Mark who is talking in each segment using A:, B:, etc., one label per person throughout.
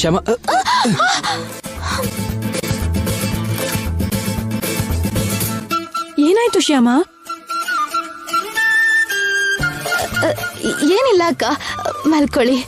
A: ಶ್ಯಾಮ,
B: ಏನಾಯ್ತು ಶ್ಯಾಮ?
C: ಏನಿಲ್ಲ ಅಕ್ಕ, ಮಲ್ಕೊಳ್ಳಿ.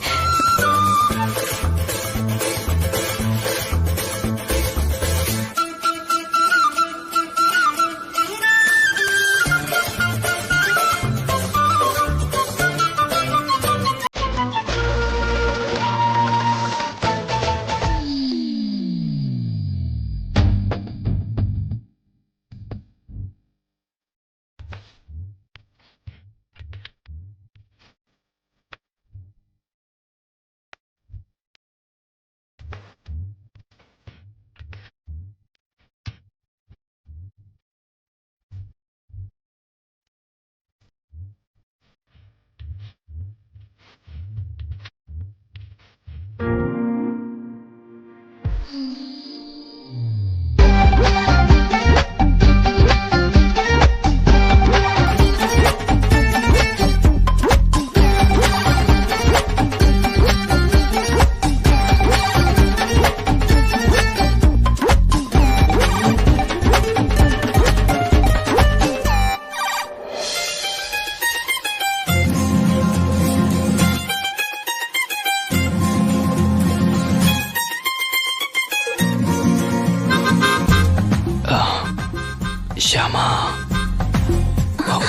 A: ಶ್ಯಾಮ,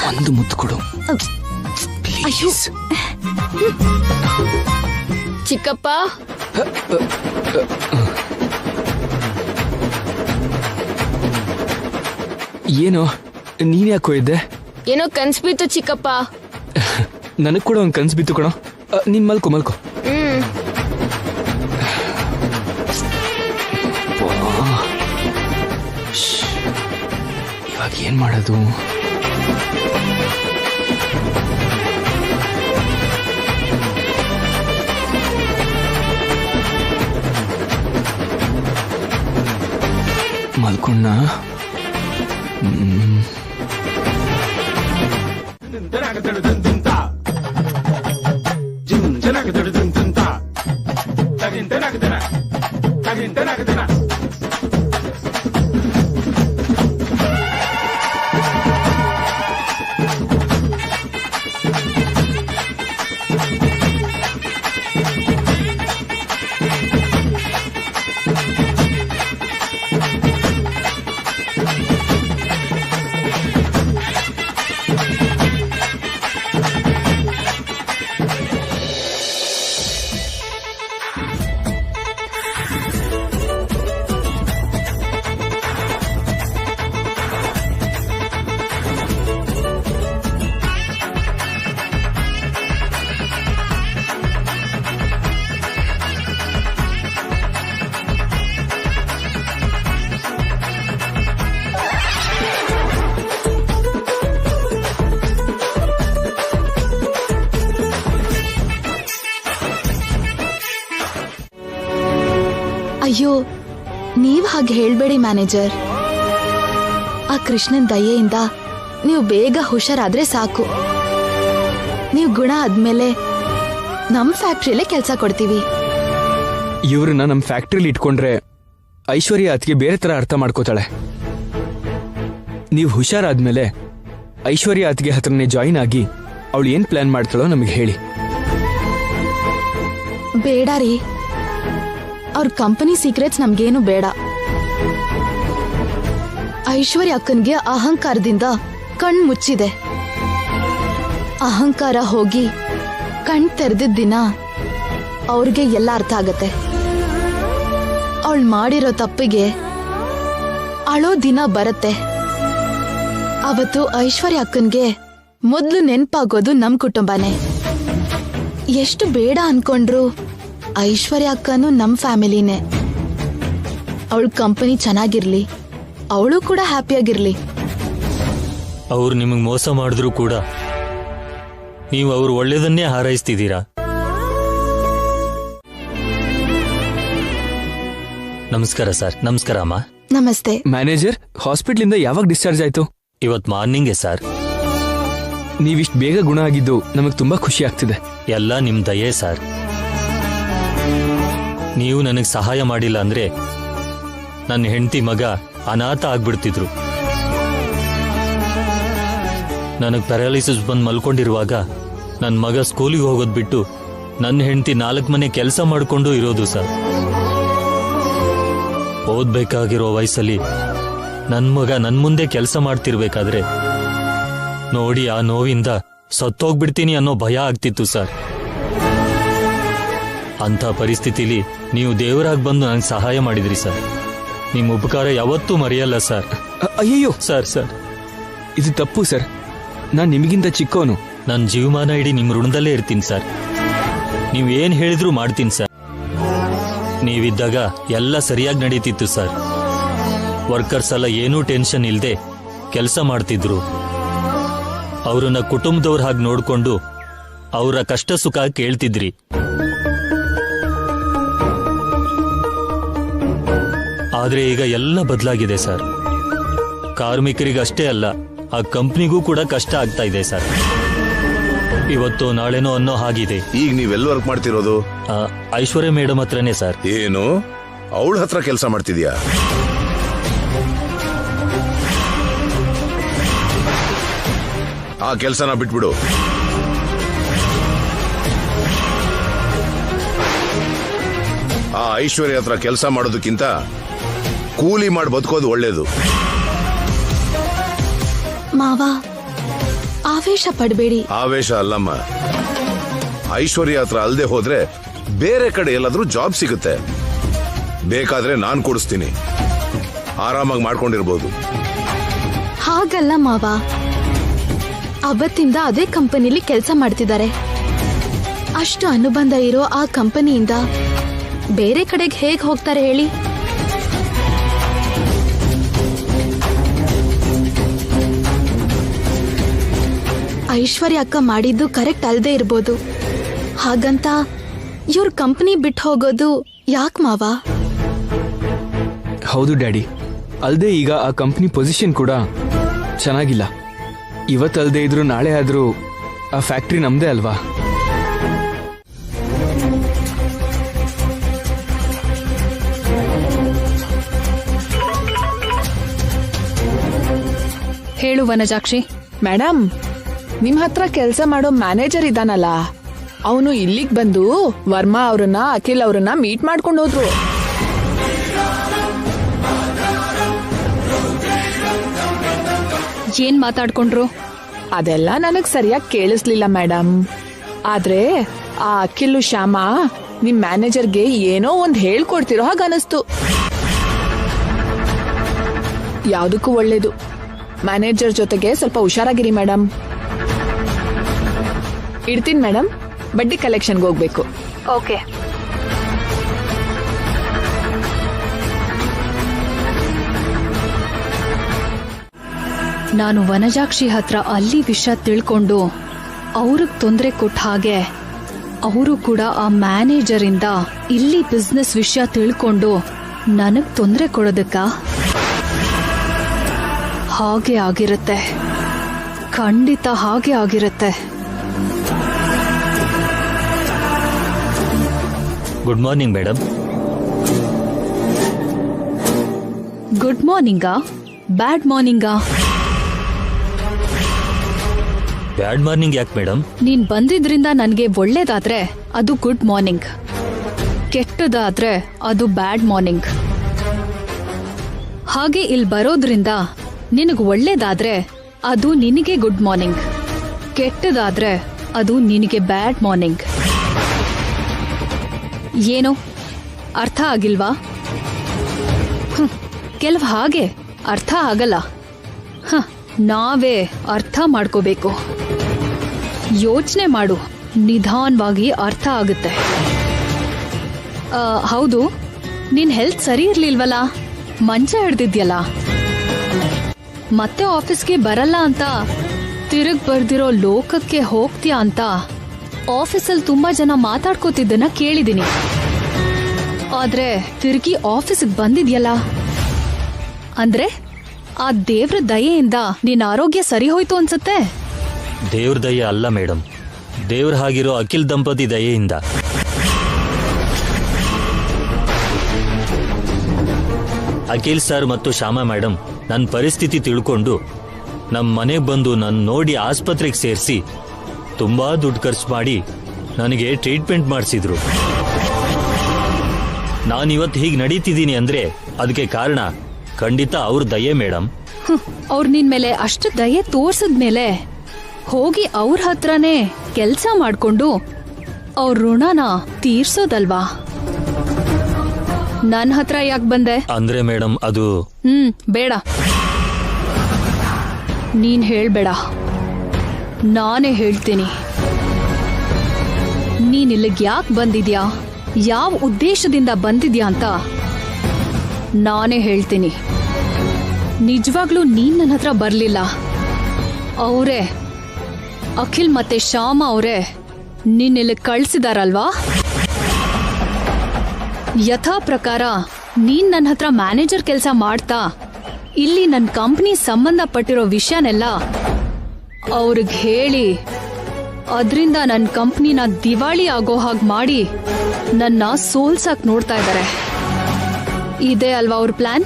A: ಒಂದು ಮುತ್ತು ಕೊಡು ಪ್ಲೀಸ್.
C: ಚಿಕ್ಕಪ್ಪ,
A: ಏನೋ ನೀನ್ ಯಾಕೋ ಇದ್ದೆ?
C: ಏನೋ ಕನ್ಸ್ ಬಿತ್ತು ಚಿಕ್ಕಪ್ಪ.
A: ನನಗ್ ಕೂಡ ಒಂದ್ ಕನ್ಸು ಬಿತ್ತು ಕಣೋ. ನೀನ್ ಮಲ್ಕೊ ಮಲ್ಕೊ. ಇವಾಗ ಏನ್ ಮಾಡೋದು? ಮಲ್ಕೊಂಡ
C: ಅಯ್ಯೋ, ನೀವ್ ಹಾಗೆ ಹೇಳ್ಬೇಡಿ ಮ್ಯಾನೇಜರ್. ಆ ಕೃಷ್ಣನ್ ದಯೆಯಿಂದ ನೀವು ಬೇಗ ಹುಷಾರಾದ್ರೆ ಸಾಕು. ನೀವು ಗುಣ ಆದ್ಮೇಲೆ ನಮ್ ಫ್ಯಾಕ್ಟ್ರಿಯಲ್ಲೇ ಕೆಲ್ಸ ಕೊಡ್ತೀವಿ.
A: ಇವ್ರನ್ನ ನಮ್ ಫ್ಯಾಕ್ಟ್ರಿಲಿ ಇಟ್ಕೊಂಡ್ರೆ ಐಶ್ವರ್ಯ ಅತ್ಗೆ ಬೇರೆ ತರ ಅರ್ಥ ಮಾಡ್ಕೋತಾಳೆ. ನೀವು ಹುಷಾರಾದ್ಮೇಲೆ ಐಶ್ವರ್ಯ ಅತ್ಗೆ ಹತ್ರನೇ ಜಾಯಿನ್ ಆಗಿ ಅವಳು ಏನ್ ಪ್ಲಾನ್ ಮಾಡ್ತಾಳೋ ನಮಗೆ ಹೇಳಿ.
C: ಬೇಡ ರೀ, ಅವ್ರ ಕಂಪನಿ ಸೀಕ್ರೆಟ್ಸ್ ನಮ್ಗೇನು ಬೇಡ. ಐಶ್ವರ್ಯ ಅಕ್ಕನ್ಗೆ ಅಹಂಕಾರದಿಂದ ಕಣ್ ಮುಚ್ಚಿದೆ. ಅಹಂಕಾರ ಹೋಗಿ ಕಣ್ ತೆರೆದಿದ್ದ ದಿನ ಅವ್ರಿಗೆ ಎಲ್ಲ ಅರ್ಥ ಆಗತ್ತೆ. ಅವಳು ಮಾಡಿರೋ ತಪ್ಪಿಗೆ ಅಳೋ ದಿನ ಬರತ್ತೆ. ಅವತ್ತು ಐಶ್ವರ್ಯ ಅಕ್ಕನ್ಗೆ ಮೊದ್ಲು ನೆನ್ಪಾಗೋದು ನಮ್ ಕುಟುಂಬನೇ. ಎಷ್ಟು ಬೇಡ ಅನ್ಕೊಂಡ್ರು ಐಶ್ವರ್ಯ ಅಕ್ಕನೂ ನಮ್ ಫ್ಯಾಮಿಲಿನೇ. ಅವಳ ಕಂಪನಿ ಚೆನ್ನಾಗಿರ್ಲಿ, ಅವಳು ಕೂಡ ಹ್ಯಾಪಿಯಾಗಿರ್ಲಿ.
D: ಅವ್ರು ನಿಮಗ್ ಮೋಸ ಮಾಡಿದ್ರು ಕೂಡ ನೀವು ಅವ್ರು ಒಳ್ಳೇದನ್ನೇ ಹಾರೈಸ್ತಿದ್ದೀರಾ. ನಮಸ್ಕಾರ ಸರ್. ನಮಸ್ಕಾರ ಅಮ್ಮ.
C: ನಮಸ್ತೆ
A: ಮ್ಯಾನೇಜರ್. ಹಾಸ್ಪಿಟ್ಲಿಂದ ಯಾವಾಗ ಡಿಸ್ಚಾರ್ಜ್ ಆಯ್ತು?
D: ಇವತ್ ಮಾರ್ನಿಂಗ್ಗೆ ಸರ್.
A: ನೀವಿಷ್ಟು ಬೇಗ ಗುಣ ಆಗಿದ್ದು ನಮಗ್ ತುಂಬಾ ಖುಷಿ ಆಗ್ತಿದೆ.
D: ಎಲ್ಲ ನಿಮ್ ದಯೆ ಸರ್. ನೀವು ನನಗೆ ಸಹಾಯ ಮಾಡಿಲ್ಲ ಅಂದ್ರೆ ನನ್ನ ಹೆಂಡತಿ ಮಗ ಅನಾಥ ಆಗ್ಬಿಡ್ತಿದ್ರು. ನನಗೆ ಪ್ಯಾರಾಲಿಸಿಸ್ ಬಂದು ಮಲ್ಕೊಂಡಿರುವಾಗ ನನ್ನ ಮಗ ಸ್ಕೂಲಿಗೆ ಹೋಗೋದು ಬಿಟ್ಟು ನನ್ನ ಹೆಂಡತಿ 4 ಮನೆ ಕೆಲಸ ಮಾಡಿಕೊಂಡು ಇರೋದು ಸರ್. ಓದ್ಬೇಕಾಗಿರೋ ವಯಸ್ಸಲ್ಲಿ ನನ್ನ ಮಗ ನನ್ನ ಮುಂದೆ ಕೆಲಸ ಮಾಡ್ತಿರ್ಬೇಕಾದ್ರೆ ನೋಡಿ ಆ ನೋವಿಂದ ಸತ್ತೋಗ್ಬಿಡ್ತೀನಿ ಅನ್ನೋ ಭಯ ಆಗ್ತಿತ್ತು ಸರ್. ಅಂಥ ಪರಿಸ್ಥಿತಿಲಿ ನೀವು ದೇವರಾಗಿ ಬಂದು ನನಗೆ ಸಹಾಯ ಮಾಡಿದ್ರಿ ಸರ್. ನಿಮ್ಮ ಉಪಕಾರ ಯಾವತ್ತೂ ಮರೆಯಲ್ಲ ಸರ್.
A: ಅಯ್ಯಯ್ಯೋ
D: ಸರ್ ಸರ್
A: ಇದು ತಪ್ಪು ಸರ್. ನಾನು ನಿಮಗಿಂತ ಚಿಕ್ಕವನು.
D: ನನ್ನ ಜೀವಮಾನ ಇಡೀ ನಿಮ್ಮ ಋಣದಲ್ಲೇ ಇರ್ತೀನಿ ಸರ್. ನೀವೇನು ಹೇಳಿದ್ರೂ ಮಾಡ್ತೀನಿ ಸರ್. ನೀವಿದ್ದಾಗ ಎಲ್ಲ ಸರಿಯಾಗಿ ನಡೀತಿತ್ತು ಸರ್. ವರ್ಕರ್ಸ್ ಎಲ್ಲ ಏನೂ ಟೆನ್ಷನ್ ಇಲ್ಲದೆ ಕೆಲಸ ಮಾಡ್ತಿದ್ರು. ಅವ್ರನ್ನ ಕುಟುಂಬದವ್ರ ಹಾಗೆ ನೋಡ್ಕೊಂಡು ಅವರ ಕಷ್ಟ ಸುಖ ಕೇಳ್ತಿದ್ರಿ. ಆದ್ರೆ ಈಗ ಎಲ್ಲ ಬದಲಾಗಿದೆ ಸರ್. ಕಾರ್ಮಿಕರಿಗಷ್ಟೇ ಅಲ್ಲ, ಆ ಕಂಪ್ನಿಗೂ ಕೂಡ ಕಷ್ಟ ಆಗ್ತಾ ಇದೆ ಸರ್. ಇವತ್ತು ನಾಳೆನೋ ಅನ್ನೋ ಹಾಗಿದೆ.
B: ಈಗ ನೀವೆಲ್ಲ ವರ್ಕ್ ಮಾಡ್ತಿರೋದು?
D: ಐಶ್ವರ್ಯ ಮೇಡಮ್ ಹತ್ರನೇ ಸರ್.
B: ಏನು ಅವಳ ಹತ್ರ ಕೆಲಸ ಮಾಡ್ತಿದ್ಯಾ? ಆ ಕೆಲಸನ ಬಿಟ್ಬಿಡು. ಆ ಐಶ್ವರ್ಯ ಹತ್ರ ಕೆಲಸ ಮಾಡೋದಕ್ಕಿಂತ ಕೂಲಿ ಮಾಡಿ ಬದುಕೋದು ಒಳ್ಳೇದು.
C: ಮಾವ, ಆವೇಶ ಪಡಬೇಡಿ.
B: ಆವೇಶ ಅಲ್ಲಮ್ಮ. ಐಶ್ವರ್ಯ ಹತ್ರ ಅಲ್ದೆ ಹೋದ್ರೆ ಬೇರೆ ಕಡೆ ಎಲ್ಲಾದ್ರೂ ಜಾಬ್ ಸಿಗುತ್ತೆ. ಬೇಕಾದ್ರೆ ನಾನ್ ಕೊಡಿಸ್ತೀನಿ, ಆರಾಮಾಗಿ ಮಾಡ್ಕೊಂಡಿರ್ಬೋದು.
C: ಹಾಗಲ್ಲ ಮಾವ, ಅವತ್ತಿಂದ ಅದೇ ಕಂಪನಿಲಿ ಕೆಲಸ ಮಾಡ್ತಿದ್ದಾರೆ. ಅಷ್ಟು ಅನುಬಂಧ ಇರೋ ಆ ಕಂಪನಿಯಿಂದ ಬೇರೆ ಕಡೆಗೆ ಹೇಗೆ ಹೋಗ್ತಾರೆ ಹೇಳಿ? ಐಶ್ವರ್ಯ ಅಕ್ಕ ಮಾಡಿದ್ದು ಕರೆಕ್ಟ್ ಅಲ್ದೇ ಇರ್ಬೋದು. ಹಾಗಂತ ಇವ್ರ ಕಂಪನಿ ಬಿಟ್ಟು ಹೋಗೋದು ಯಾಕೆ ಮಾವ?
A: ಹೌದು ಡ್ಯಾಡಿ. ಅಲ್ಲದೆ ಈಗ ಆ ಕಂಪ್ನಿ ಪೊಸಿಷನ್ ಕೂಡ ಚೆನ್ನಾಗಿಲ್ಲ. ಇವತ್ತಲ್ದೇ ಇದ್ರು ನಾಳೆ ಆದ್ರೂ ಆ ಫ್ಯಾಕ್ಟ್ರಿ ನಮ್ದೇ ಅಲ್ವಾ?
E: ಹೇಳು ವನಜಾಕ್ಷಿ.
F: ಮೇಡಮ್, ನಿಮ್ ಹತ್ರ ಕೆಲಸ ಮಾಡೋ ಮ್ಯಾನೇಜರ್ ಇದ್ದಾನಲ್ಲ, ಅವನು ಇಲ್ಲಿಗೆ ಬಂದು ವರ್ಮಾ ಅವ್ರನ್ನ, ಅಖಿಲ್ ಅವ್ರನ್ನ ಮೀಟ್ ಮಾಡ್ಕೊಂಡು ಹೋದ್ರು.
E: ಏನ್ ಮಾತಾಡ್ಕೊಂಡ್ರು?
F: ಅದೆಲ್ಲ ನನಗ್ ಸರಿಯಾಗಿ ಕೇಳಿಸ್ಲಿಲ್ಲ ಮೇಡಮ್. ಆದ್ರೆ ಆ ಅಖಿಲ್ ಶ್ಯಾಮ ನಿಮ್ ಮ್ಯಾನೇಜರ್ಗೆ ಏನೋ ಒಂದ್ ಹೇಳ್ಕೊಡ್ತಿರೋ ಹಾಗ ಅನಿಸ್ತು. ಯಾವ್ದಕ್ಕೂ ಒಳ್ಳೇದು. ಮ್ಯಾನೇಜರ್ ಜೊತೆಗೆ ಸ್ವಲ್ಪ ಹುಷಾರಾಗಿರಿ ಮೇಡಮ್. ಇಡ್ತೀನಿ ಮೇಡಮ್, ಬಡ್ಡಿ ಕಲೆಕ್ಷನ್ಗೆ ಹೋಗ್ಬೇಕು.
E: ಓಕೆ. ನಾನು ವನಜಾಕ್ಷಿ ಹತ್ರ ಅಲ್ಲಿ ವಿಷಯ ತಿಳ್ಕೊಂಡು ಅವ್ರಿಗೆ ತೊಂದರೆ ಕೊಟ್ಟ ಹಾಗೆ ಅವರು ಕೂಡ ಆ ಮ್ಯಾನೇಜರ್ ಇಂದ ಇಲ್ಲಿ ಬಿಸ್ನೆಸ್ ವಿಷಯ ತಿಳ್ಕೊಂಡು ನನಗ್ ತೊಂದರೆ ಕೊಡೋದಕ್ಕ? ಹಾಗೆ ಆಗಿರುತ್ತೆ, ಖಂಡಿತ ಹಾಗೆ ಆಗಿರುತ್ತೆ.
D: Good morning madam.
E: ಗುಡ್ ಮಾರ್ನಿಂಗಾ? ಬ್ಯಾಡ್ ಮಾರ್ನಿಂಗಾ?
D: ಬ್ಯಾಡ್ ಮಾರ್ನಿಂಗ್ ಯಾಕೆ ಮೇಡಮ್?
E: ನೀನ್ ಬಂದಿದ್ರಿಂದ ನನ್ಗೆ ಒಳ್ಳೇದಾದ್ರೆ ಅದು ಗುಡ್ ಮಾರ್ನಿಂಗ್, ಕೆಟ್ಟದಾದ್ರೆ ಅದು ಬ್ಯಾಡ್ ಮಾರ್ನಿಂಗ್. ಹಾಗೆ ಇಲ್ಲಿ ಬರೋದ್ರಿಂದ ನಿನಗ್ ಒಳ್ಳೇದಾದ್ರೆ ಅದು ನಿನಗೆ ಗುಡ್ ಮಾರ್ನಿಂಗ್, ಕೆಟ್ಟದಾದ್ರೆ ಅದು ನಿನಗೆ ಬ್ಯಾಡ್ ಮಾರ್ನಿಂಗ್. ಏನೋ ಅರ್ಥ ಆಗಿಲ್ವಾ? ಕೆಲವು ಹಾಗೆ ಅರ್ಥ ಆಗಲ್ಲ. ನಾವೇ ಅರ್ಥ ಮಾಡ್ಕೋಬೇಕು. ಯೋಚನೆ ಮಾಡು, ನಿಧಾನವಾಗಿ ಅರ್ಥ ಆಗುತ್ತೆ. ಹೌದು, ನಿನ್ ಹೆಲ್ತ್ ಸರಿ ಇರ್ಲಿಲ್ವಲ್ಲ, ಮಂಚ ಹಿಡ್ದಿದ್ಯಲ್ಲ, ಮತ್ತೆ ಆಫೀಸ್ಗೆ ಬರಲ್ಲ ಅಂತ ತಿರುಗ್ ಬರ್ದಿರೋ ಲೋಕಕ್ಕೆ ಹೋಗ್ತೀಯಾ ಅಂತ ಆಫೀಸಲ್ಲಿ ತುಂಬಾ ಜನ ಮಾತಾಡ್ಕೋತಿದ್ದನ್ನ ಕೇಳಿದೀನಿ. ಆದ್ರೆ ತಿರುಗಿ ಆಫೀಸ್ಗೆ ಬಂದಿದ್ಯಲ್ಲ ಅಂದ್ರೆ ಆ ದೇವ್ರ ದಯೆಯಿಂದ ನಿನ್ನ ಆರೋಗ್ಯ ಸರಿ ಹೋಯ್ತು ಅನ್ಸುತ್ತೆ.
D: ದೇವ್ರ ದಯೆ ಅಲ್ಲ ಮೇಡಮ್, ದೇವ್ರ ಹಾಗಿರೋ ಅಖಿಲ್ ದಂಪತಿ ದಯೆಯಿಂದ. ಅಖಿಲ್ ಸರ್ ಮತ್ತು ಶ್ಯಾಮಾ ಮೇಡಮ್ ನನ್ನ ಪರಿಸ್ಥಿತಿ ತಿಳ್ಕೊಂಡು ನಮ್ಮ ಮನೆಗೆ ಬಂದು ನನ್ನ ನೋಡಿ ಆಸ್ಪತ್ರೆಗೆ ಸೇರಿಸಿ ತುಂಬಾ ದುಡ್ಡು ಖರ್ಚು ಮಾಡಿ ನನಗೆ ಟ್ರೀಟ್ಮೆಂಟ್ ಮಾಡಿಸಿದ್ರು. ನಾನಿವತ್ತು ಹೀಗೆ ನಡೀತಿದ್ದೀನಿ ಅಂದ್ರೆ ಅದಕ್ಕೆ ಕಾರಣ ಖಂಡಿತ ಅವ್ರ ದಯೆ ಮೇಡಮ್.
E: ಅವ್ರು ನಿನ್ ಮೇಲೆ ಅಷ್ಟು ದಯೆ ತೋರ್ಸದ್ಮೇಲೆ ಹೋಗಿ ಅವ್ರ ಹತ್ರನೇ ಕೆಲ್ಸ ಮಾಡ್ಕೊಂಡು ಅವ್ರ ಋಣನ ತೀರ್ಸೋದಲ್ವಾ? ನನ್ ಹತ್ರ ಯಾಕೆ ಬಂದೆ?
D: ಅಂದ್ರೆ ಮೇಡಮ್ ಅದು
E: ಬೇಡ, ನೀನ್ ಹೇಳ್ಬೇಡ, ನಾನೇ ಹೇಳ್ತೀನಿ. ನೀನ್ ಇಲ್ಲಿಗೆ ಯಾಕೆ ಬಂದಿದ್ಯಾ, ಯಾವ ಉದ್ದೇಶದಿಂದ ಬಂದಿದ್ಯಾ ಅಂತ ನಾನೇ ಹೇಳ್ತೀನಿ. ನಿಜವಾಗ್ಲೂ ನೀನ್ ನನ್ನ ಹತ್ರ ಬರ್ಲಿಲ್ಲ, ಅವರೇ ಅಖಿಲ್ ಮತ್ತೆ ಶ್ಯಾಮ ಅವರೇ ನಿನ್ನೆಲ್ಲಿ ಕಳ್ಸಿದಾರಲ್ವಾ? ಯಥಾ ಪ್ರಕಾರ ನೀನ್ ನನ್ನ ಹತ್ರ ಮ್ಯಾನೇಜರ್ ಕೆಲಸ ಮಾಡ್ತಾ ಇಲ್ಲಿ ನನ್ನ ಕಂಪ್ನಿ ಸಂಬಂಧಪಟ್ಟಿರೋ ವಿಷಯನೆಲ್ಲ ಅವ್ರಿಗೆ ಹೇಳಿ ಅದರಿಂದ ನನ್ನ ಕಂಪ್ನಿನ ದಿವಾಳಿ ಆಗೋ ಹಾಗೆ ಮಾಡಿ ನನ್ನ ಸೋಲ್ಸಕ್ ನೋಡ್ತಾ ಇದ್ದಾರೆ. ಇದೇ ಅಲ್ವಾ ಅವ್ರ ಪ್ಲಾನ್?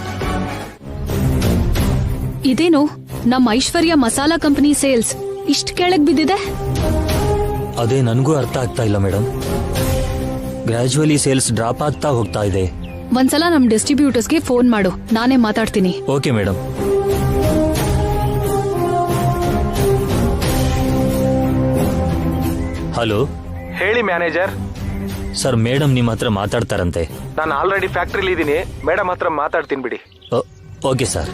E: ಇದೇನು ನಮ್ಮ ಐಶ್ವರ್ಯ ಮಸಾಲಾ ಕಂಪನಿ ಸೇಲ್ಸ್ ಇಷ್ಟು ಕೆಳಗ್ ಬಿದ್ದಿದೆ?
D: ಅದೇ ನನಗೂ ಅರ್ಥ ಆಗ್ತಾ ಇಲ್ಲ ಮೇಡಮ್. ಗ್ರಾಜುವಲಿ ಸೇಲ್ಸ್ ಡ್ರಾಪ್ ಆಗ್ತಾ ಹೋಗ್ತಾ ಇದೆ.
E: ಒಂದ್ಸಲ ನಮ್ ಡಿಸ್ಟ್ರಿಬ್ಯೂಟರ್ಸ್ಗೆ ಫೋನ್ ಮಾಡು, ನಾನೇ ಮಾತಾಡ್ತೀನಿ.
D: Okay madam. ಹಲೋ,
G: ಹೇಳಿ ಮ್ಯಾನೇಜರ್.
D: ಸರ್ ಮೇಡಮ್ ನಿಮ್ಮ ಹತ್ರ ಮಾತಾಡ್ತಾರಂತೆ.
G: ನಾನು ಆಲ್ರೆಡಿ ಫ್ಯಾಕ್ಟ್ರಿಲಿ ಇದ್ದೀನಿ, ಮೇಡಮ್ ಹತ್ರ ಮಾತಾಡ್ತೀನಿ ಬಿಡಿ.
D: Okay sir.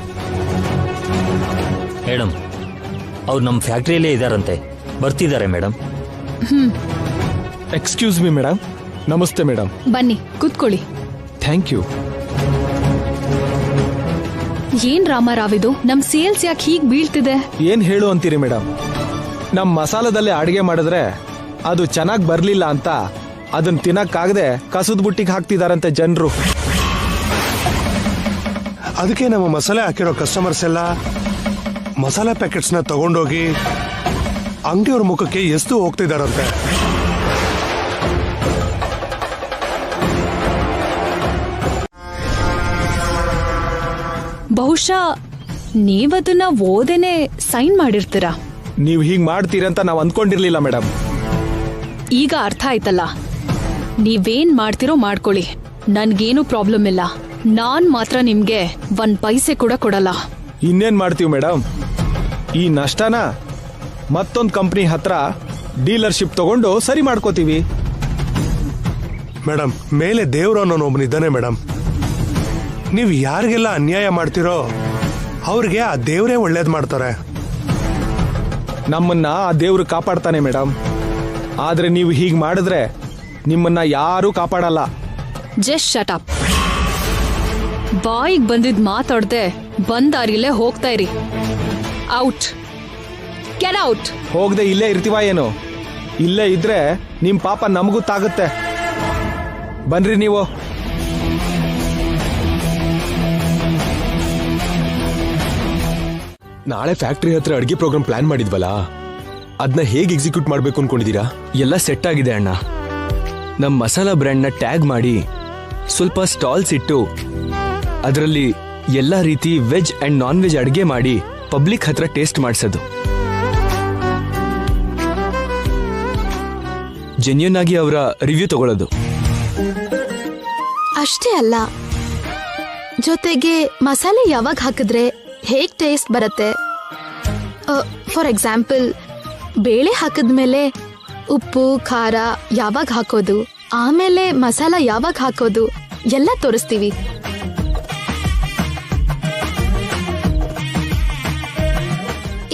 D: ಮೇಡಮ್ ಅವ್ರು ನಮ್ಮ ಫ್ಯಾಕ್ಟ್ರಿಯಲ್ಲೇ ಇದ್ದಾರಂತೆ, ಬರ್ತಿದ್ದಾರೆ ಮೇಡಮ್.
A: Excuse me madam. ನಮಸ್ತೆ ಮೇಡಮ್.
E: ಬನ್ನಿ ಕೂತ್ಕೊಳ್ಳಿ.
A: Thank you.
E: ಏನ್ ರಾಮಾರಾವ್ ಇದು, ನಮ್ ಸೇಲ್ಸ್ ಯಾಕೆ ಹೀಗ್ ಬೀಳ್ತಿದೆ?
H: ಏನ್ ಹೇಳು ಅಂತೀರಿ ಮೇಡಮ್? ನಮ್ ಮಸಾಲದಲ್ಲೇ ಅಡಿಗೆ ಮಾಡಿದ್ರೆ ಅದು ಚೆನ್ನಾಗ್ ಬರ್ಲಿಲ್ಲ ಅಂತ ಅದನ್ನ ತಿನ್ನಕ್ಕಾಗದೆ ಕಸದ ಬುಟ್ಟಿಗೆ ಹಾಕ್ತಿದಾರಂತೆ ಜನರು.
I: ಅದಕ್ಕೆ ನಮ್ಮ ಮಸಾಲೆ ಹಾಕಿರೋ ಕಸ್ಟಮರ್ಸ್ ಎಲ್ಲ ಮಸಾಲೆ ಪ್ಯಾಕೆಟ್ಸ್ ನ ತಗೊಂಡೋಗಿ ಅಂಗಡಿಯವ್ರ ಮುಖಕ್ಕೆ ಎಷ್ಟು ಹೋಗ್ತಿದಾರಂತೆ.
E: ಬಹುಶಃ ನೀವದನ್ನ ಓದೇನೆ ಸೈನ್ ಮಾಡಿರ್ತೀರಾ.
H: ನೀವ್ ಹೀಗ್ ಮಾಡ್ತೀರಂತ ನಾವ್ ಅಂದ್ಕೊಂಡಿರ್ಲಿಲ್ಲ ಮೇಡಮ್.
E: ಈಗ ಅರ್ಥ ಆಯ್ತಲ್ಲ. ನೀವೇನ್ ಮಾಡ್ತಿರೋ ಮಾಡ್ಕೊಳ್ಳಿ, ನನ್ಗೇನು ಪ್ರಾಬ್ಲಮ್ ಇಲ್ಲ. ನಾನ್ ಮಾತ್ರ ನಿಮ್ಗೆ 1 ಪೈಸೆ ಕೂಡ ಕೊಡಲ್ಲ.
H: ಇನ್ನೇನ್ ಮಾಡ್ತೀವಿ ಮೇಡಮ್? ಈ ನಷ್ಟನ ಮತ್ತೊಂದ್ ಕಂಪ್ನಿ ಹತ್ರ ಡೀಲರ್ಶಿಪ್ ತಗೊಂಡು ಸರಿ ಮಾಡ್ಕೋತೀವಿ.
I: ಮೇಡಮ್, ಮೇಲೆ ದೇವ್ರು ಅನ್ನೋನೊಬ್ಬನಿದ್ದಾನೆ ಮೇಡಮ್. ನೀವು ಯಾರಿಗೆಲ್ಲ ಅನ್ಯಾಯ ಮಾಡ್ತಿರೋ ಅವ್ರಿಗೆ ಆ ದೇವ್ರೇ ಒಳ್ಳೇದ್ ಮಾಡ್ತಾರೆ.
H: ನಮ್ಮನ್ನ ಆ ದೇವ್ರು ಕಾಪಾಡ್ತಾನೆ ಮೇಡಮ್. ಆದ್ರೆ ನೀವು ಹೀಗ್ ಮಾಡಿದ್ರೆ ನಿಮ್ಮನ್ನ ಯಾರೂ ಕಾಪಾಡಲ್ಲ.
E: Just shut up. ಬಾಯಿಗೆ ಬಂದಿದ್ ಮಾತಾಡ್ದೆ ಬಂದಾರಿಲೇ ಹೋಗ್ತಾ ಇರಿ. Out, get out.
H: ಹೋಗದೆ ಇಲ್ಲೇ ಇರ್ತೀವ ಏನು? ಇಲ್ಲೇ ಇದ್ರೆ ನಿಮ್ ಪಾಪ ನಮಗೂ ತಾಗುತ್ತೆ. ಬನ್ರಿ ನೀವು.
J: ನಾಳೆ ಫ್ಯಾಕ್ಟರಿ ಹತ್ರ ಅಡಿಗೆ ಪ್ರೋಗ್ರಾಮ್ ಪ್ಲಾನ್ ಮಾಡಿದ್ವಲ್ಲ, ಅದನ್ನ ಹೇಗೆ ಎಕ್ಸಿಕ್ಯೂಟ್ ಮಾಡ್ಬೇಕು ಅನ್ಕೊಂಡಿದೀರಾ?
A: ಎಲ್ಲ ಸೆಟ್ ಆಗಿದೆ ಅಣ್ಣ. ನಮ್ಮ ಮಸಾಲಾ ಬ್ರ್ಯಾಂಡ್ನ ಟ್ಯಾಗ್ ಮಾಡಿ ಸ್ವಲ್ಪ ಸ್ಟಾಲ್ಸ್ ಇಟ್ಟು ಅದರಲ್ಲಿ ಎಲ್ಲ ರೀತಿ ವೆಜ್ ಅಂಡ್ ನಾನ್ ವೆಜ್ ಅಡಿಗೆ ಮಾಡಿ ಪಬ್ಲಿಕ್ ಹತ್ರ ಟೇಸ್ಟ್ ಮಾಡಿಸೋದು. ಜೆನ್ಯೂನ್ ಆಗಿ ಅವರ ರಿವ್ಯೂ ತಗೊಳ್ಳೋದು.
C: ಅಷ್ಟೇ ಅಲ್ಲ, ಜೊತೆಗೆ ಮಸಾಲೆ ಯಾವಾಗ ಹಾಕಿದ್ರೆ ಹೇಗ್ ಟೇಸ್ಟ್ ಬರುತ್ತೆ. ಫಾರ್ ಎಕ್ಸಾಂಪಲ್, ಬೇಳೆ ಹಾಕಿದ್ಮೇಲೆ ಉಪ್ಪು ಖಾರ ಯಾವಾಗ ಹಾಕೋದು, ಆಮೇಲೆ ಮಸಾಲ ಯಾವಾಗ ಹಾಕೋದು ಎಲ್ಲ ತೋರಿಸ್ತೀವಿ.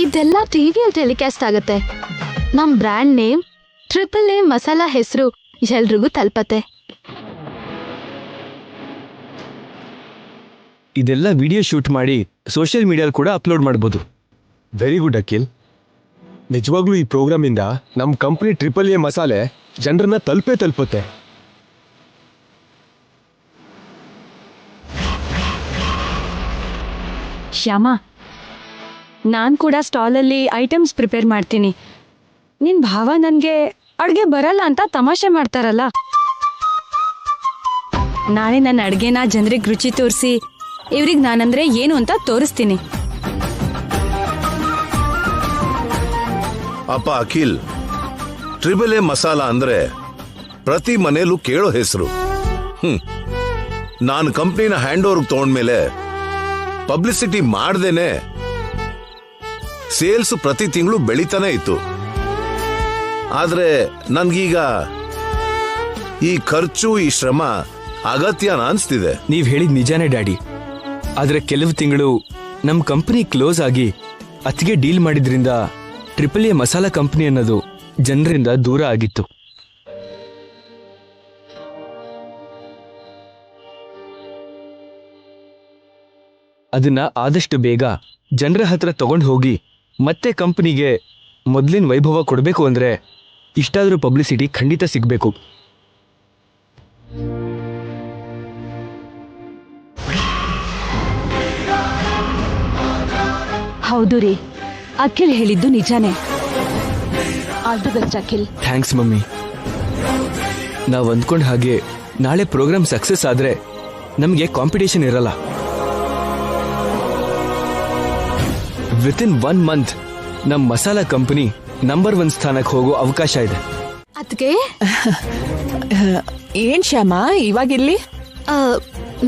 C: ಇದೆಲ್ಲ ಟಿವಿಯಲ್ಲಿ ಟೆಲಿಕಾಸ್ಟ್ ಆಗುತ್ತೆ. ನಮ್ ಬ್ರ್ಯಾಂಡ್ ನೇಮ್ AAA ಮಸಾಲಾ ಹೆಸರು ಎಲ್ರಿಗೂ ತಲುಪತ್ತೆ.
A: ಇದೆಲ್ಲ ವಿಡಿಯೋ ಶೂಟ್ ಮಾಡಿ ಸೋಷಿಯಲ್ ಮೀಡಿಯಲ್ಲಿ ಕೂಡ ಅಪ್ಲೋಡ್ ಮಾಡ್ಬೋದು.
J: Very good Akhil. ನಿಜವಾಗ್ಲೂ ಈ ಪ್ರೋಗ್ರಾಮ್ ಇಂದ ನಮ್ಮ ಕಂಪನಿ AAA ಮಸಾಲೆ ಜನರನ್ನ ತಲುಪುತ್ತೆ.
K: ಶ್ಯಾಮ, ನಾನು ಕೂಡ ಸ್ಟಾಲಲ್ಲಿ ಐಟಮ್ಸ್ ಪ್ರಿಪೇರ್ ಮಾಡ್ತೀನಿ. ನಿನ್ನ ಭಾವ ನನಗೆ ಅಡುಗೆ ಬರಲ್ಲ ಅಂತ ತಮಾಷೆ ಮಾಡ್ತಾರಲ್ಲ. ನಾಳೆ ನನ್ನ ಅಡುಗೆನ ಜನರಿಗೆ ರುಚಿ ತೋರಿಸಿ ಇವ್ರಿಗೆ ನಾನಂದ್ರೆ ಏನು ಅಂತ ತೋರಿಸ್ತೀನಿ.
B: ಅಪ್ಪ ಅಖಿಲ್, ಟ್ರಿಬಲ್ ಎ ಮಸಾಲ ಅಂದ್ರೆ ಪ್ರತಿ ಮನೇಲೂ ಕೇಳೋ ಹೆಸರು. ನಾನು ಕಂಪ್ನಿನ ಹ್ಯಾಂಡ್ ಓವರ್ ತಗೊಂಡ್ಮೇಲೆ ಪಬ್ಲಿಸಿಟಿ ಮಾಡ್ದೇನೆ ಸೇಲ್ಸ್ ಪ್ರತಿ ತಿಂಗಳು ಬೆಳಿತಾನೆ ಇತ್ತು. ಆದ್ರೆ ನನ್ಗೀಗ ಈ ಖರ್ಚು, ಈ ಶ್ರಮ ಅಗತ್ಯನ ಅನ್ಸ್ತಿದೆ.
A: ನೀವ್ ಹೇಳಿದ್ ನಿಜಾನೇ ಡ್ಯಾಡಿ. ಆದ್ರೆ ಕೆಲವು ತಿಂಗಳು ನಮ್ ಕಂಪನಿ ಕ್ಲೋಸ್ ಆಗಿ ಅತಿಗೆ ಡೀಲ್ ಮಾಡಿದ್ರಿಂದ ಟ್ರಿಪಲ್ ಎ ಮಸಾಲಾ ಕಂಪನಿ ಅನ್ನೋದು ಜನರಿಂದ ದೂರ ಆಗಿತ್ತು. ಅದನ್ನ ಆದಷ್ಟು ಬೇಗ ಜನರ ಹತ್ರ ತಗೊಂಡು ಹೋಗಿ ಮತ್ತೆ ಕಂಪನಿಗೆ ಮೊದಲಿನ ವೈಭವ ಕೊಡಬೇಕು ಅಂದ್ರೆ ಇಷ್ಟಾದ್ರೂ ಪಬ್ಲಿಸಿಟಿ ಖಂಡಿತ ಸಿಗಬೇಕು.
K: ಹೌದು ರೀ, ಅಖಿಲ್ ಹೇಳಿದ್ದು ನಿಜಾನೇ. All the best Akhil.
A: Thanks mummy. ನಾವು ಅಂದ್ಕೊಂಡ ಹಾಗೆ ನಾಳೆ ಪ್ರೋಗ್ರಾಮ್ ಸಕ್ಸಸ್ ಆದ್ರೆ ನಮಗೆ ಕಾಂಪಿಟೇಷನ್ ಇರಲ್ಲ. ವಿತಿನ್ 1 ಮಂತ್ ನಮ್ ಮಸಾಲಾ ಕಂಪನಿ ನಂಬರ್ 1 ಸ್ಥಾನಕ್ಕೆ ಹೋಗೋ ಅವಕಾಶ ಇದೆ.
C: ಅದಕ್ಕೆ
F: ಏನ್ ಶ್ಯಾಮ ಇವಾಗಿಲ್ಲಿ?